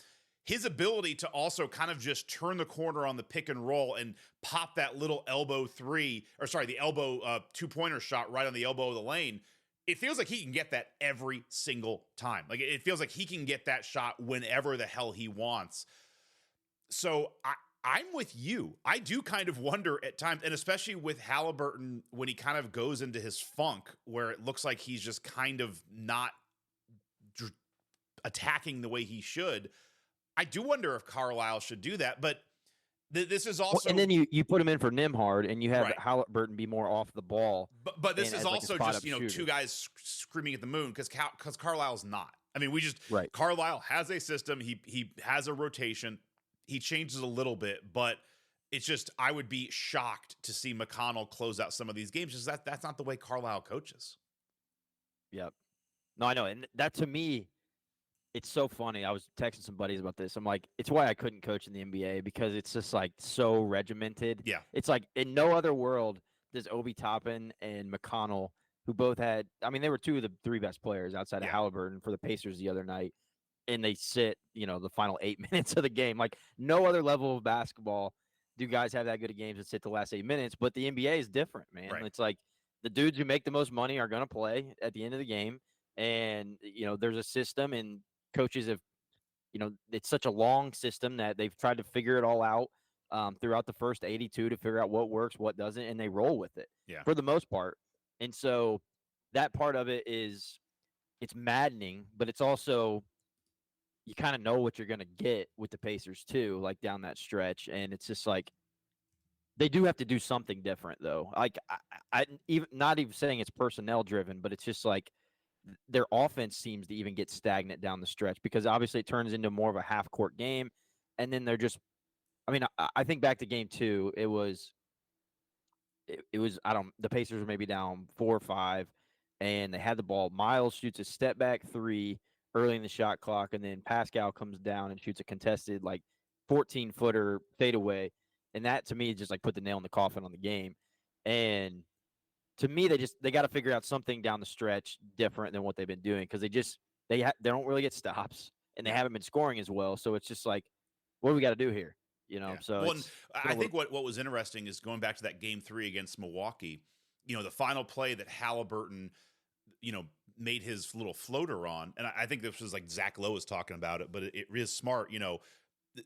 His ability to also kind of just turn the corner on the pick and roll and pop that little elbow 2-pointer shot right on the elbow of the lane. It feels like he can get that every single time. Like, it feels like he can get that shot whenever the hell he wants. So I'm with you. I do kind of wonder at times, and especially with Halliburton, when he kind of goes into his funk where it looks like he's just kind of not attacking the way he should. I do wonder if Carlisle should do that, but This is Well, also, and then you put him in for Nimhard, and you have Right. Halliburton be more off the ball. but this and is as, like, a also spot-up just, shooter. two guys screaming at the moon because Carlisle's not. I mean, Right. Carlisle has a system. He has a rotation. He changes a little bit, but it's just, I would be shocked to see McConnell close out some of these games. Just that's not the way Carlisle coaches. Yep. No, I know. And that, to me, it's so funny. I was texting some buddies about this. I'm like, it's why I couldn't coach in the NBA, because it's just like so regimented. Yeah. It's like in no other world does Obi Toppin and McConnell, who both had, I mean, they were two of the three best players outside of Yeah. Halliburton for the Pacers the other night, and they sit, the final 8 minutes of the game. Like, no other level of basketball do guys have that good of games that sit the last 8 minutes. But the NBA is different, man. Right. It's like the dudes who make the most money are going to play at the end of the game. And, there's a system, and coaches have, it's such a long system that they've tried to figure it all out throughout the first 82 to figure out what works, what doesn't, and they roll with it for the most part. And so that part of it it's maddening, but it's also, you kind of know what you're going to get with the Pacers too, like down that stretch. And it's just like, they do have to do something different though. Like, I even not even saying it's personnel driven, but it's just like their offense seems to even get stagnant down the stretch, because obviously it turns into more of a half court game. And then they're just, I mean, I think back to game 2, it was, the Pacers were maybe down 4 or 5, and they had the ball. Miles shoots a step back 3 early in the shot clock, and then Pascal comes down and shoots a contested, like, 14-footer fadeaway. And that, to me, just like put the nail in the coffin on the game. And to me, they got to figure out something down the stretch different than what they've been doing, because they don't really get stops, and they haven't been scoring as well. So it's just like, what do we got to do here? So well, I think what was interesting is going back to that game 3 against Milwaukee, the final play that Halliburton, made his little floater on. And I think this was like Zach Lowe was talking about it, but it is smart.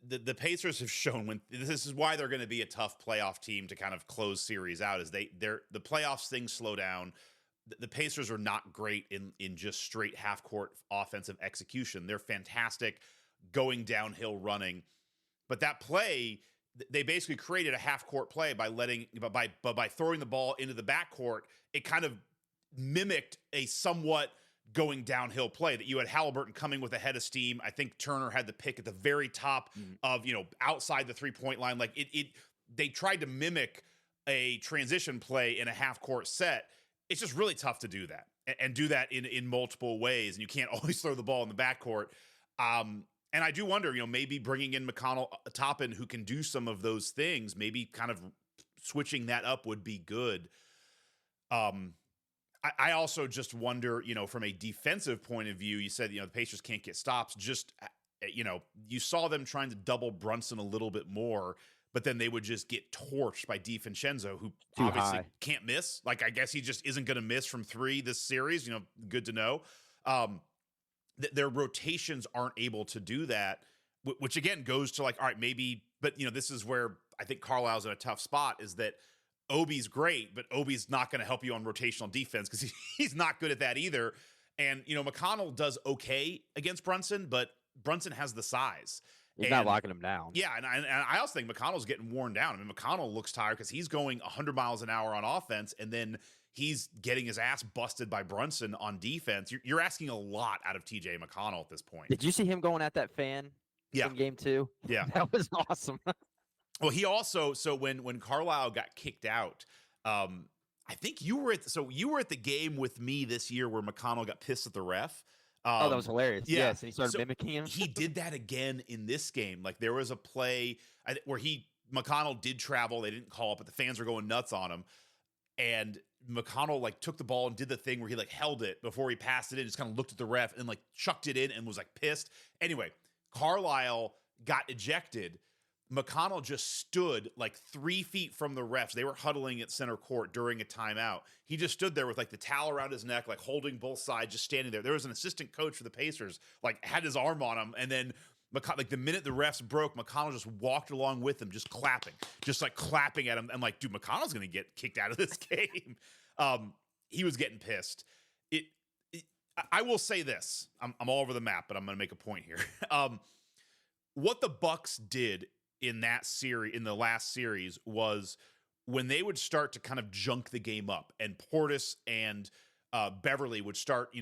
The Pacers have shown this is why they're going to be a tough playoff team to kind of close series out, is the playoffs things slow down. The Pacers are not great in just straight half court offensive execution. They're fantastic going downhill running, but that play, they basically created a half court play by throwing the ball into the backcourt. It kind of mimicked a somewhat going downhill play that you had Halliburton coming with a head of steam. I think Turner had the pick at the very top of, outside the 3-point line. Like they tried to mimic a transition play in a half court set. It's just really tough to do that and do that in multiple ways. And you can't always throw the ball in the backcourt. And I do wonder, maybe bringing in McConnell Toppin, who can do some of those things, maybe kind of switching that up would be good. I also just wonder, from a defensive point of view, you said, the Pacers can't get stops. Just, you saw them trying to double Brunson a little bit more, but then they would just get torched by DiVincenzo, who Too obviously high. can't miss. Like, I guess he just isn't going to miss from 3 this series. Good to know. Their rotations aren't able to do that, which again goes to like, all right, maybe, but this is where I think Carlisle's in a tough spot, is that Obi's great, but Obi's not going to help you on rotational defense because he's not good at that either. And, McConnell does okay against Brunson, but Brunson has the size. He's not locking him down. Yeah, and I also think McConnell's getting worn down. I mean, McConnell looks tired because he's going 100 miles an hour on offense, and then he's getting his ass busted by Brunson on defense. You're asking a lot out of TJ McConnell at this point. Did you see him going at that fan in game 2? Yeah. That was awesome. Well, he also, so when Carlisle got kicked out, I think you were at the game with me this year where McConnell got pissed at the ref. That was hilarious. Yeah. Yes, and he started mimicking him. He did that again in this game. Like, there was a play where McConnell did travel. They didn't call it, but the fans were going nuts on him. And McConnell took the ball and did the thing where he held it before he passed it in, just kind of looked at the ref and chucked it in and was pissed. Anyway, Carlisle got ejected. McConnell just stood 3 feet from the refs. They were huddling at center court during a timeout. He just stood there with the towel around his neck, holding both sides, just standing there. There was an assistant coach for the Pacers, had his arm on him. And then the minute the refs broke, McConnell just walked along with him, just clapping at him. I'm like, dude, McConnell's going to get kicked out of this game. He was getting pissed. I will say this. I'm all over the map, but I'm going to make a point here. What the Bucks did in that series, in the last series, was when they would start to kind of junk the game up, and Portis and Beverly would start,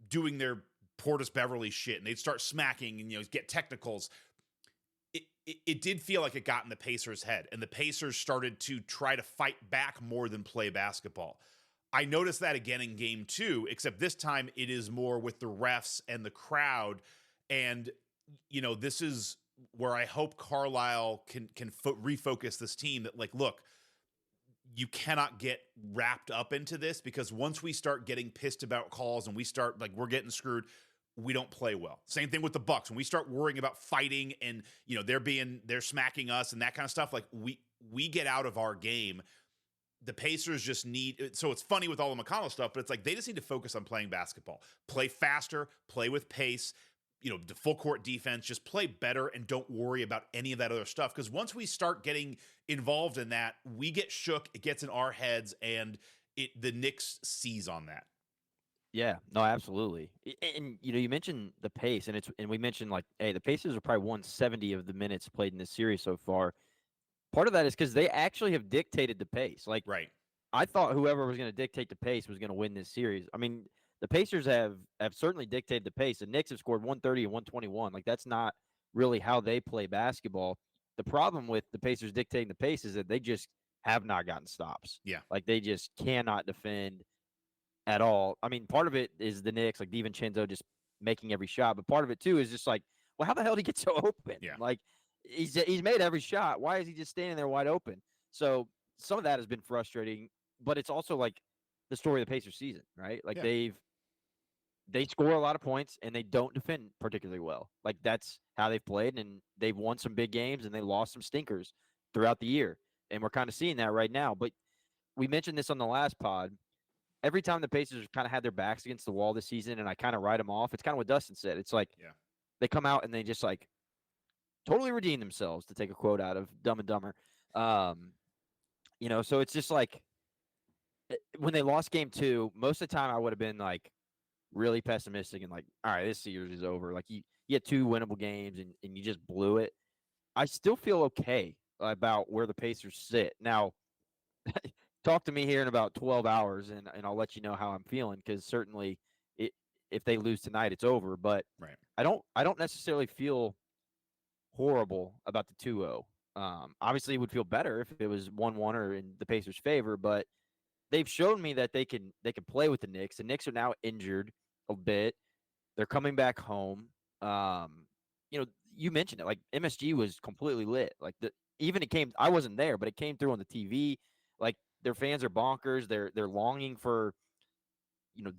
doing their Portis Beverly shit, and they'd start smacking and get technicals. It did feel like it got in the Pacers' head, and the Pacers started to try to fight back more than play basketball. I noticed that again in game 2, except this time it is more with the refs and the crowd. And, this is where I hope Carlisle can refocus this team that, like, look, you cannot get wrapped up into this, because once we start getting pissed about calls and we start like, we're getting screwed, we don't play well. Same thing with the Bucks. When we start worrying about fighting and, they're smacking us and that kind of stuff, like we get out of our game. The Pacers just need, so it's funny with all the McConnell stuff, but it's like, they just need to focus on playing basketball, play faster, play with pace, the full court defense, just play better and don't worry about any of that other stuff. Because once we start getting involved in that, we get shook, it gets in our heads, and the Knicks seize on that. Yeah, no, absolutely. And you mentioned the pace, and we mentioned, like, hey, the Pacers are probably 170 of the minutes played in this series so far. Part of that is because they actually have dictated the pace. Like, right. I thought whoever was going to dictate the pace was going to win this series. I mean, the Pacers have certainly dictated the pace. The Knicks have scored 130 and 121. Like, that's not really how they play basketball. The problem with the Pacers dictating the pace is that they just have not gotten stops. Yeah. Like, they just cannot defend at all. I mean, part of it is the Knicks, like DiVincenzo just making every shot, but part of it too is just like, well, how the hell did he get so open? Yeah. Like, he's made every shot. Why is he just standing there wide open? So some of that has been frustrating, but it's also like the story of the Pacers season, right? Like, they score a lot of points and they don't defend particularly well. Like, that's how they've played, and they've won some big games and they lost some stinkers throughout the year. And we're kind of seeing that right now. But we mentioned this on the last pod. Every time the Pacers kind of had their backs against the wall this season, and I kind of write them off, it's kind of what Dustin said. It's like, they come out and they just, like, totally redeem themselves, to take a quote out of Dumb and Dumber. So it's just like, when they lost game 2, most of the time I would have been, like, really pessimistic and like, all right, this series is over. Like, you had 2 winnable games and you just blew it. I still feel okay about where the Pacers sit. Now, talk to me here in about 12 hours, and I'll let you know how I'm feeling, because certainly if they lose tonight, it's over. But right. I don't necessarily feel horrible about the 2-0. Obviously, it would feel better if it was 1-1 or in the Pacers' favor, but they've shown me that they can play with the Knicks. The Knicks are now injured a bit. They're coming back home. You mentioned it. Like, MSG was completely lit. Like, I wasn't there, but it came through on the TV. Like, their fans are bonkers. They're longing for,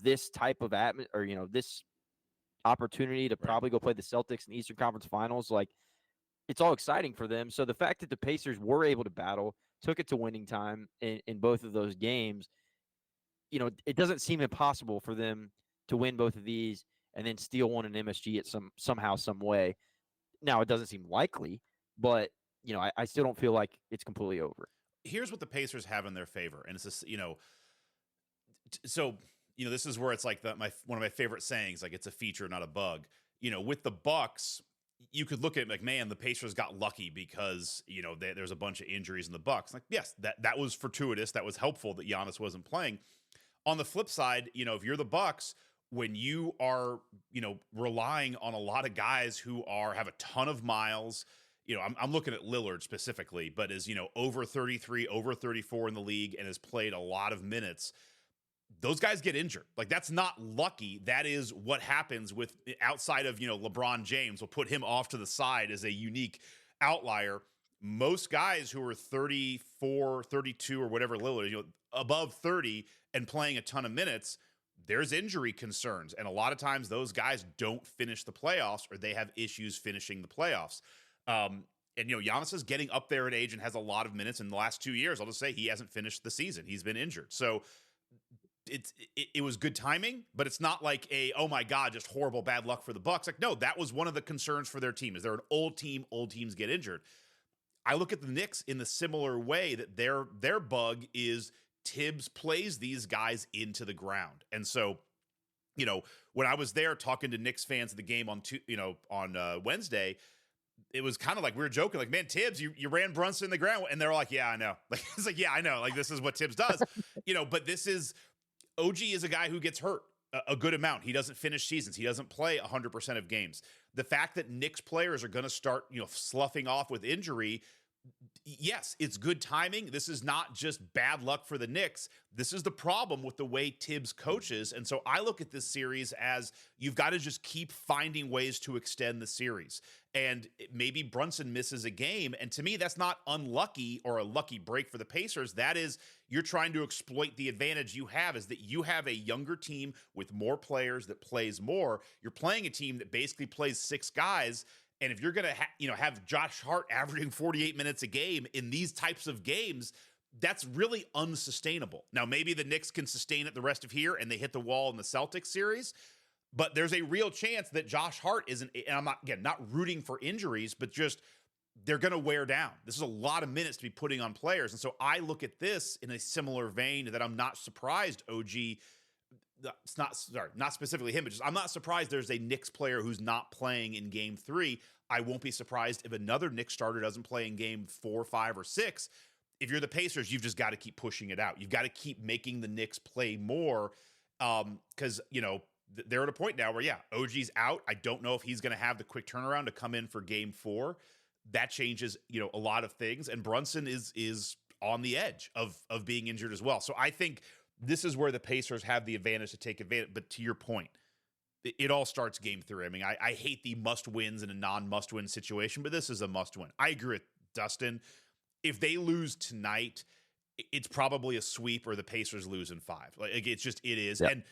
this type of or this opportunity to probably go play the Celtics in the Eastern Conference Finals. Like, it's all exciting for them. So the fact that the Pacers were able to battle, took it to winning time in both of those games, it doesn't seem impossible for them to win both of these and then steal one in MSG at somehow, some way. Now, it doesn't seem likely, but I still don't feel like it's completely over. Here's what the Pacers have in their favor, and it's this, this is where it's like one of my favorite sayings, like, it's a feature, not a bug. With the Bucks, you could look at it like, man, the Pacers got lucky because there's a bunch of injuries in the Bucks. Like, yes, that was fortuitous. That was helpful that Giannis wasn't playing. On the flip side, if you're the Bucks, when you are relying on a lot of guys who have a ton of miles. I'm looking at Lillard specifically, but is, over 33, over 34 in the league and has played a lot of minutes. Those guys get injured. Like, that's not lucky. That is what happens with, outside of, LeBron James. We'll put him off to the side as a unique outlier. Most guys who are 34, 32 or whatever Lillard, above 30 and playing a ton of minutes, there's injury concerns. And a lot of times those guys don't finish the playoffs, or they have issues finishing the playoffs. Giannis is getting up there in age and has a lot of minutes. In the last 2 years, I'll just say he hasn't finished the season. He's been injured. So it was good timing, but it's not like oh my God, just horrible bad luck for the Bucks. Like, no, that was one of the concerns for their team. Is they're an old team. Old teams get injured. I look at the Knicks in the similar way, that their bug is Tibbs plays these guys into the ground. And so, when I was there talking to Knicks fans at the game on Wednesday, it was kind of like we were joking, like, man, Tibbs, you ran Brunson in the ground, and they're like, yeah, I know. Like, it's like, yeah, I know. Like, this is what Tibbs does, but this is OG is a guy who gets hurt a good amount. He doesn't finish seasons. He doesn't play 100% of games. The fact that Knicks players are going to start, sloughing off with injury, yes, it's good timing. This is not just bad luck for the Knicks. This is the problem with the way Tibbs coaches. And so I look at this series as you've got to just keep finding ways to extend the series. And maybe Brunson misses a game. And to me, that's not unlucky or a lucky break for the Pacers. That is, you're trying to exploit the advantage you have, is that you have a younger team with more players that plays more. You're playing a team that basically plays 6 guys. And if you're going to have Josh Hart averaging 48 minutes a game in these types of games, that's really unsustainable. Now, maybe the Knicks can sustain it the rest of here and they hit the wall in the Celtics series, but there's a real chance that Josh Hart isn't, and I'm not rooting for injuries, but just they're going to wear down. This is a lot of minutes to be putting on players. And so I look at this in a similar vein that I'm not surprised OG, it's not specifically him, but just I'm not surprised there's a Knicks player who's not playing in game 3. I won't be surprised if another Knicks starter doesn't play in game 4, 5, or 6. If you're the Pacers, you've just got to keep pushing it out. You've got to keep making the Knicks play more because, they're at a point now where, OG's out. I don't know if he's going to have the quick turnaround to come in for game 4. That changes, a lot of things. And Brunson is on the edge of being injured as well. So I think this is where the Pacers have the advantage to take advantage. But to your point, it all starts game 3. I mean, I hate the must wins in a non-must win situation, but this is a must win. I agree with Dustin. If they lose tonight, it's probably a sweep or the Pacers lose in 5. Like it is. Yep. And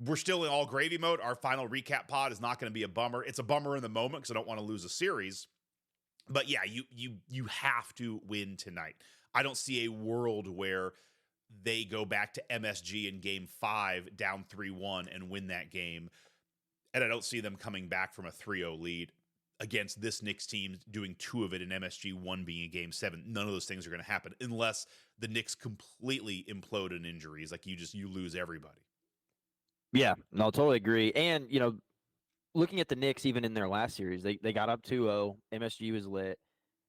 we're still in all gravy mode. Our final recap pod is not going to be a bummer. It's a bummer in the moment because I don't want to lose a series. But yeah, you have to win tonight. I don't see a world where they go back to MSG in game 5 down 3-1 and win that game. And I don't see them coming back from a 3-0 lead against this Knicks team doing 2 of it in MSG, 1 being a game 7. None of those things are going to happen unless the Knicks completely implode in injuries. Like you lose everybody. Yeah, no, totally agree. And, looking at the Knicks, even in their last series, they got up 2-0. MSG was lit,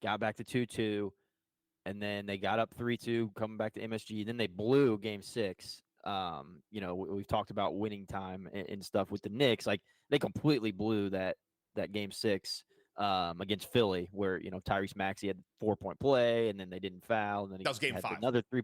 got back to 2-2. And then they got up 3-2, coming back to MSG. Then they blew game 6. We've talked about winning time and stuff with the Knicks. Like, they completely blew that game 6 against Philly, where, Tyrese Maxey had 4-point play, and then they didn't foul. And then that was game 5. Another 3.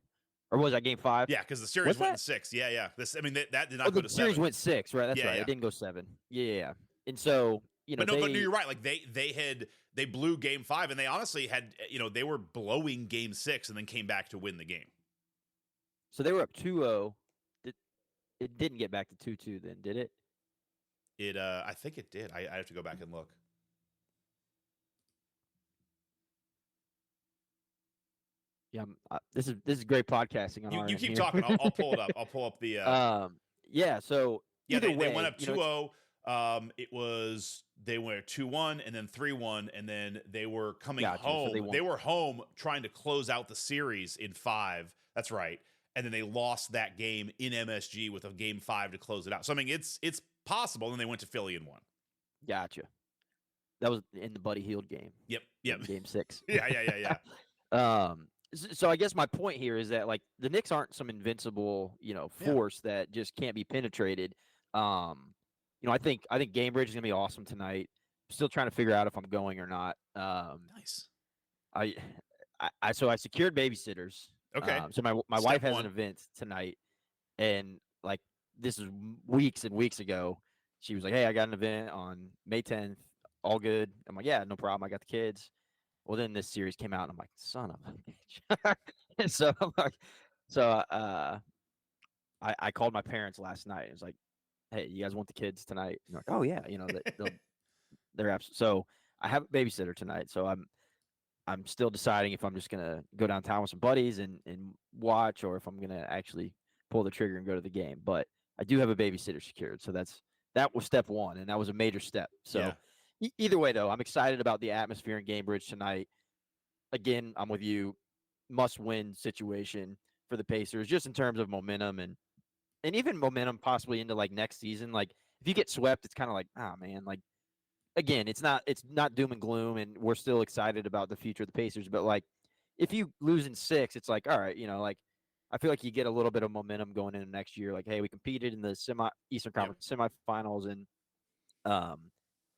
Or was that game 5? Yeah, because the series went in 6. Yeah. That did not go to 7. The series went 6, right? That's right. It didn't go 7. Yeah. And so, but you're right. Like they blew game 5, and they honestly had, they were blowing game 6 and then came back to win the game. So they were up 2-0. It didn't get back to 2-2 then, did it? I think it did. I have to go back and look. Yeah, this is great podcasting. You keep talking. I'll pull it up. I'll pull up the. Yeah. So they went up 2-0. They went 2-1 and then 3-1, and then they were coming home. So they were home trying to close out the series in 5. That's right. And then they lost that game in MSG with a game 5 to close it out. So I mean, it's possible. And they went to Philly and won. Gotcha. That was in the Buddy Hield game. Yep. Game 6. Yeah. So I guess my point here is that, like, the Knicks aren't some invincible, force that just can't be penetrated. I think Gamebridge is gonna be awesome tonight. Still trying to figure out if I'm going or not. Nice. I secured babysitters. Okay. So my wife has an event tonight, and like this is weeks and weeks ago. She was like, "Hey, I got an event on May 10th. All good." I'm like, "Yeah, no problem. I got the kids." Well, then this series came out, and I'm like, "Son of a bitch!" And so I'm like, I called my parents last night. It was like, "Hey, you guys want the kids tonight?" And they're like, "Oh yeah," they're absent. So I have a babysitter tonight. So I'm still deciding if I'm just gonna go downtown with some buddies and watch, or if I'm gonna actually pull the trigger and go to the game. But I do have a babysitter secured, so that was step 1, and that was a major step. So. Yeah. Either way, though, I'm excited about the atmosphere in Gamebridge tonight. Again, I'm with you. Must-win situation for the Pacers, just in terms of momentum and even momentum possibly into, like, next season. Like, if you get swept, it's kind of like, man, like, again, it's not doom and gloom, and we're still excited about the future of the Pacers. But like, if you lose in 6, it's like, all right, like I feel like you get a little bit of momentum going into next year. Like, hey, we competed in the Eastern Conference semifinals, and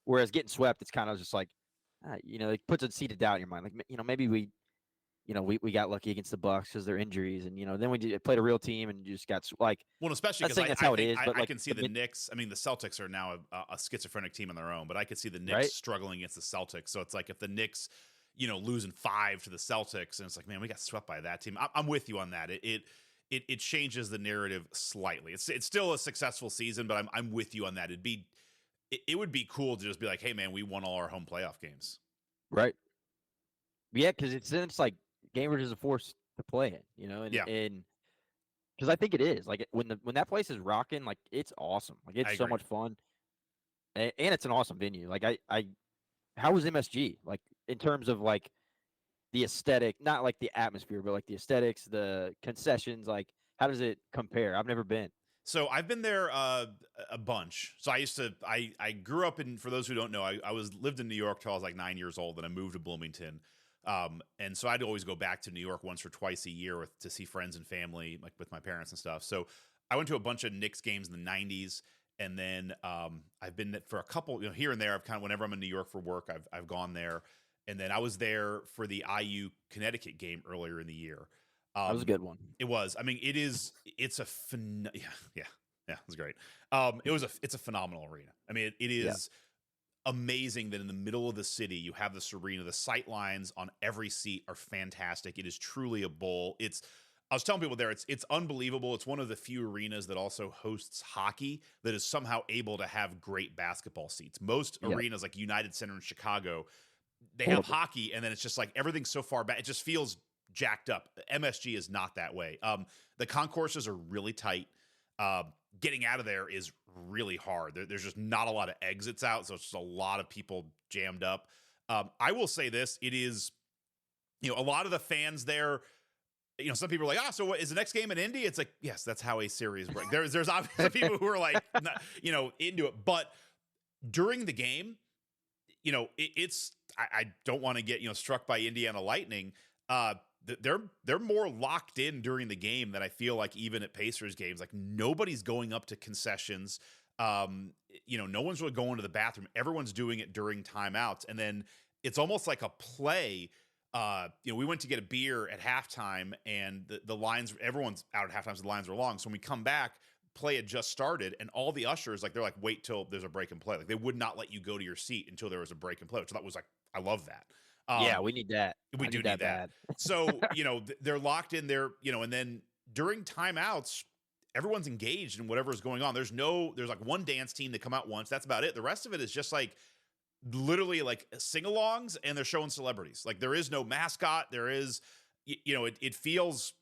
whereas getting swept, it's kind of just like, it puts a seed of doubt in your mind. Like, maybe we got lucky against the Bucks because their injuries, and then we played a real team and just got like. Well, especially because that's how it is. But I can see the Knicks. I mean, the Celtics are now a schizophrenic team on their own, but I could see the Knicks struggling against the Celtics. So it's like if the Knicks, losing 5 to the Celtics, and it's like, man, we got swept by that team. I'm with you on that. It changes the narrative slightly. It's still a successful season, but I'm with you on that. It would be cool to just be like, hey, man, we won all our home playoff games. Right. Yeah, because it's like Cambridge is a force to play in, and because I think it is like when that place is rocking, like it's awesome, like it's so much fun, and it's an awesome venue. Like how was MSG like in terms of like the aesthetic, not like the atmosphere, but like the aesthetics, the concessions, like how does it compare? I've never been. So I've been there a bunch. So I grew up in, for those who don't know, I lived in New York till I was like 9 years old, and I moved to Bloomington. And so I'd always go back to New York once or twice a year to see friends and family, like with my parents and stuff. So I went to a bunch of Knicks games in the 90s. And then I've been for a couple, here and there. I've kind of, whenever I'm in New York for work, I've gone there. And then I was there for the IU Connecticut game earlier in the year. That was a good one. It was. I mean, it's a it was great. It's a phenomenal arena. I mean, it is amazing that in the middle of the city you have this arena. The sight lines on every seat are fantastic. It is truly a bowl. I was telling people there, it's unbelievable. It's one of the few arenas that also hosts hockey that is somehow able to have great basketball seats. Most arenas like United Center in Chicago, they have hockey, and then it's just like everything's so far back. It just feels jacked up. MSG is not that way. The concourses are really tight. Getting out of there is really hard. There's just not a lot of exits out, so it's just a lot of people jammed up. I will say this: it is, a lot of the fans there. Some people are like, so what is the next game in Indy? It's like, yes, that's how a series works. There's obviously people who are like, not, into it, but during the game, I don't want to get struck by Indiana Lightning. They're more locked in during the game than I feel like even at Pacers games. Like nobody's going up to concessions. No one's really going to the bathroom. Everyone's doing it during timeouts, and then it's almost like a play. We went to get a beer at halftime, and the lines, everyone's out at halftime, so the lines are long. So when we come back, play had just started, and all the ushers, they're like, wait till there's a break and play. Like they would not let you go to your seat until there was a break and play, which I thought was like, I love that. Yeah, we need that. We do need that. So, they're locked in there, and then during timeouts, everyone's engaged in whatever's going on. There's like one dance team that come out once. That's about it. The rest of it is just like literally like sing-alongs, and they're showing celebrities. Like there is no mascot. There is, it feels,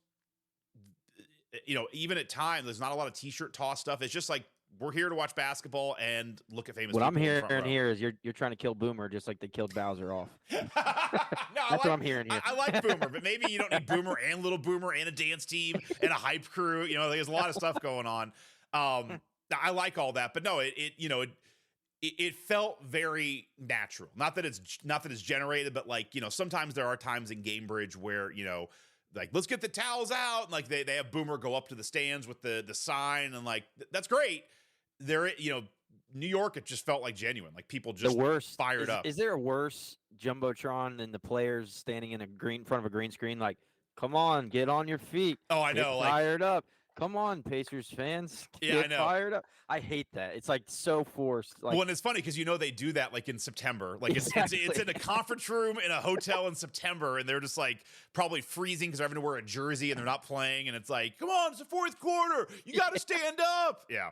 even at times, there's not a lot of t-shirt toss stuff. It's just like, we're here to watch basketball and look at famous people. What I'm hearing here is you're trying to kill Boomer just like they killed Bowser off. That's what I'm hearing here. I like Boomer, but maybe you don't need Boomer and Little Boomer and a dance team and a hype crew. There's a lot of stuff going on. I like all that, but no, it felt very natural. Not that it's generated, but like, sometimes there are times in Gamebridge where, like, let's get the towels out. And like they have Boomer go up to the stands with the sign, and like, that's great. There, New York, it just felt like genuine. Like people just fired up. Is there a worse Jumbotron than the players standing in front of a green screen? Like, come on, get on your feet. Oh, I know. Get fired up. Come on, Pacers fans. Get fired up. I hate that. It's like so forced. Like, well, and it's funny because they do that like in September. Like it's in a conference room in a hotel in September, and they're just like probably freezing because they're having to wear a jersey and they're not playing. And it's like, come on, it's the fourth quarter. You got to stand up. Yeah.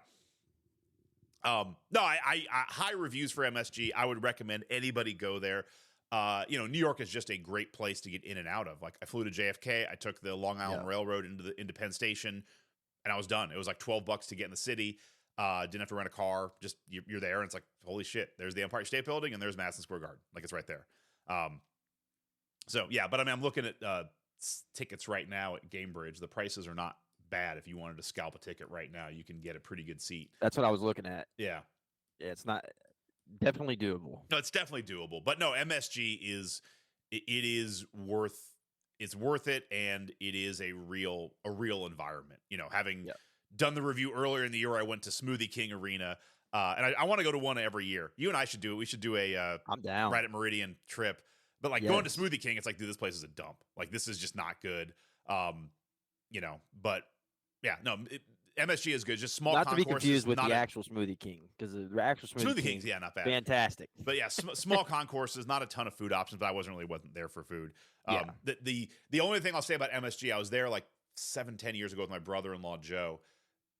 No, I high reviews for MSG. I would recommend anybody go there. New York is just a great place to get in and out of. Like I flew to JFK. I took the Long Island Railroad into Penn Station, and I was done. It was like $12 to get in the city. Didn't have to rent a car. Just you're there, and it's like, holy shit, there's the Empire State Building and there's Madison Square Garden. Like it's right there. So yeah, but I mean, I'm looking at tickets right now at Gamebridge. The prices are not bad. If you wanted to scalp a ticket right now, you can get a pretty good seat. That's what I was looking at. Yeah. It's not definitely doable. No, it's definitely doable. But no, MSG is worth it, and it is a real environment. Having done the review earlier in the year, I went to Smoothie King Arena, and I want to go to one every year. You and I should do it. We should do a I'm down. Right at Meridian trip. But like going to Smoothie King, it's like, dude, this place is a dump. Like, this is just not good. But yeah, no, MSG is good. Just small not concourses. To be confused with the a, actual Smoothie King, because the actual Smoothie King's, yeah, not bad. Fantastic. But yeah, small concourses, not a ton of food options, but I wasn't there for food. The only thing I'll say about MSG, I was there like 7-10 years ago with my brother-in-law, Joe.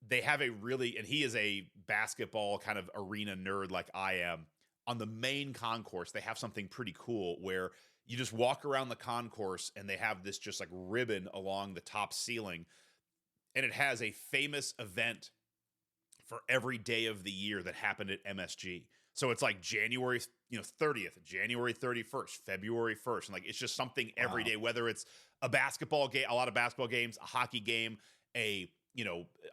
They have and he is a basketball kind of arena nerd like I am. On the main concourse, they have something pretty cool where you just walk around the concourse and they have this just like ribbon along the top ceiling. And it has a famous event for every day of the year that happened at MSG. So it's like January 30th, January 31st, February 1st. And like, it's just something every day, whether it's a basketball game, a lot of basketball games, a hockey game,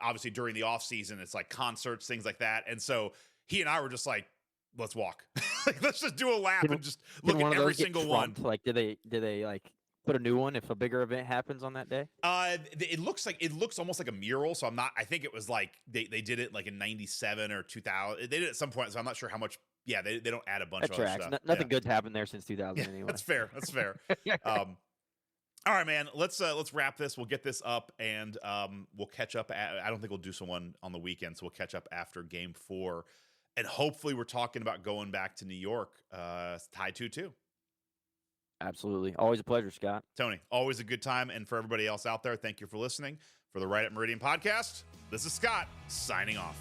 obviously during the off season, it's like concerts, things like that. And so he and I were just like, let's walk. Like, let's just do a lap and just look at every single one. Like, did they like put a new one if a bigger event happens on that day? It looks almost like a mural. So I think it was like they did it like in 97 or 2000. They did it at some point. So I'm not sure how much. Yeah, they don't add a bunch of other stuff. Nothing good's happened there since 2000 anyway. That's fair. All right, man. Let's wrap this. We'll get this up, and we'll catch up. I don't think we'll do someone on the weekend, so we'll catch up after Game 4, and hopefully we're talking about going back to New York. Tie 2-2. Absolutely, always a pleasure, Scott. Tony, always a good time. And for everybody else out there, thank you for listening. For the Right Up Meridian podcast, this is Scott signing off.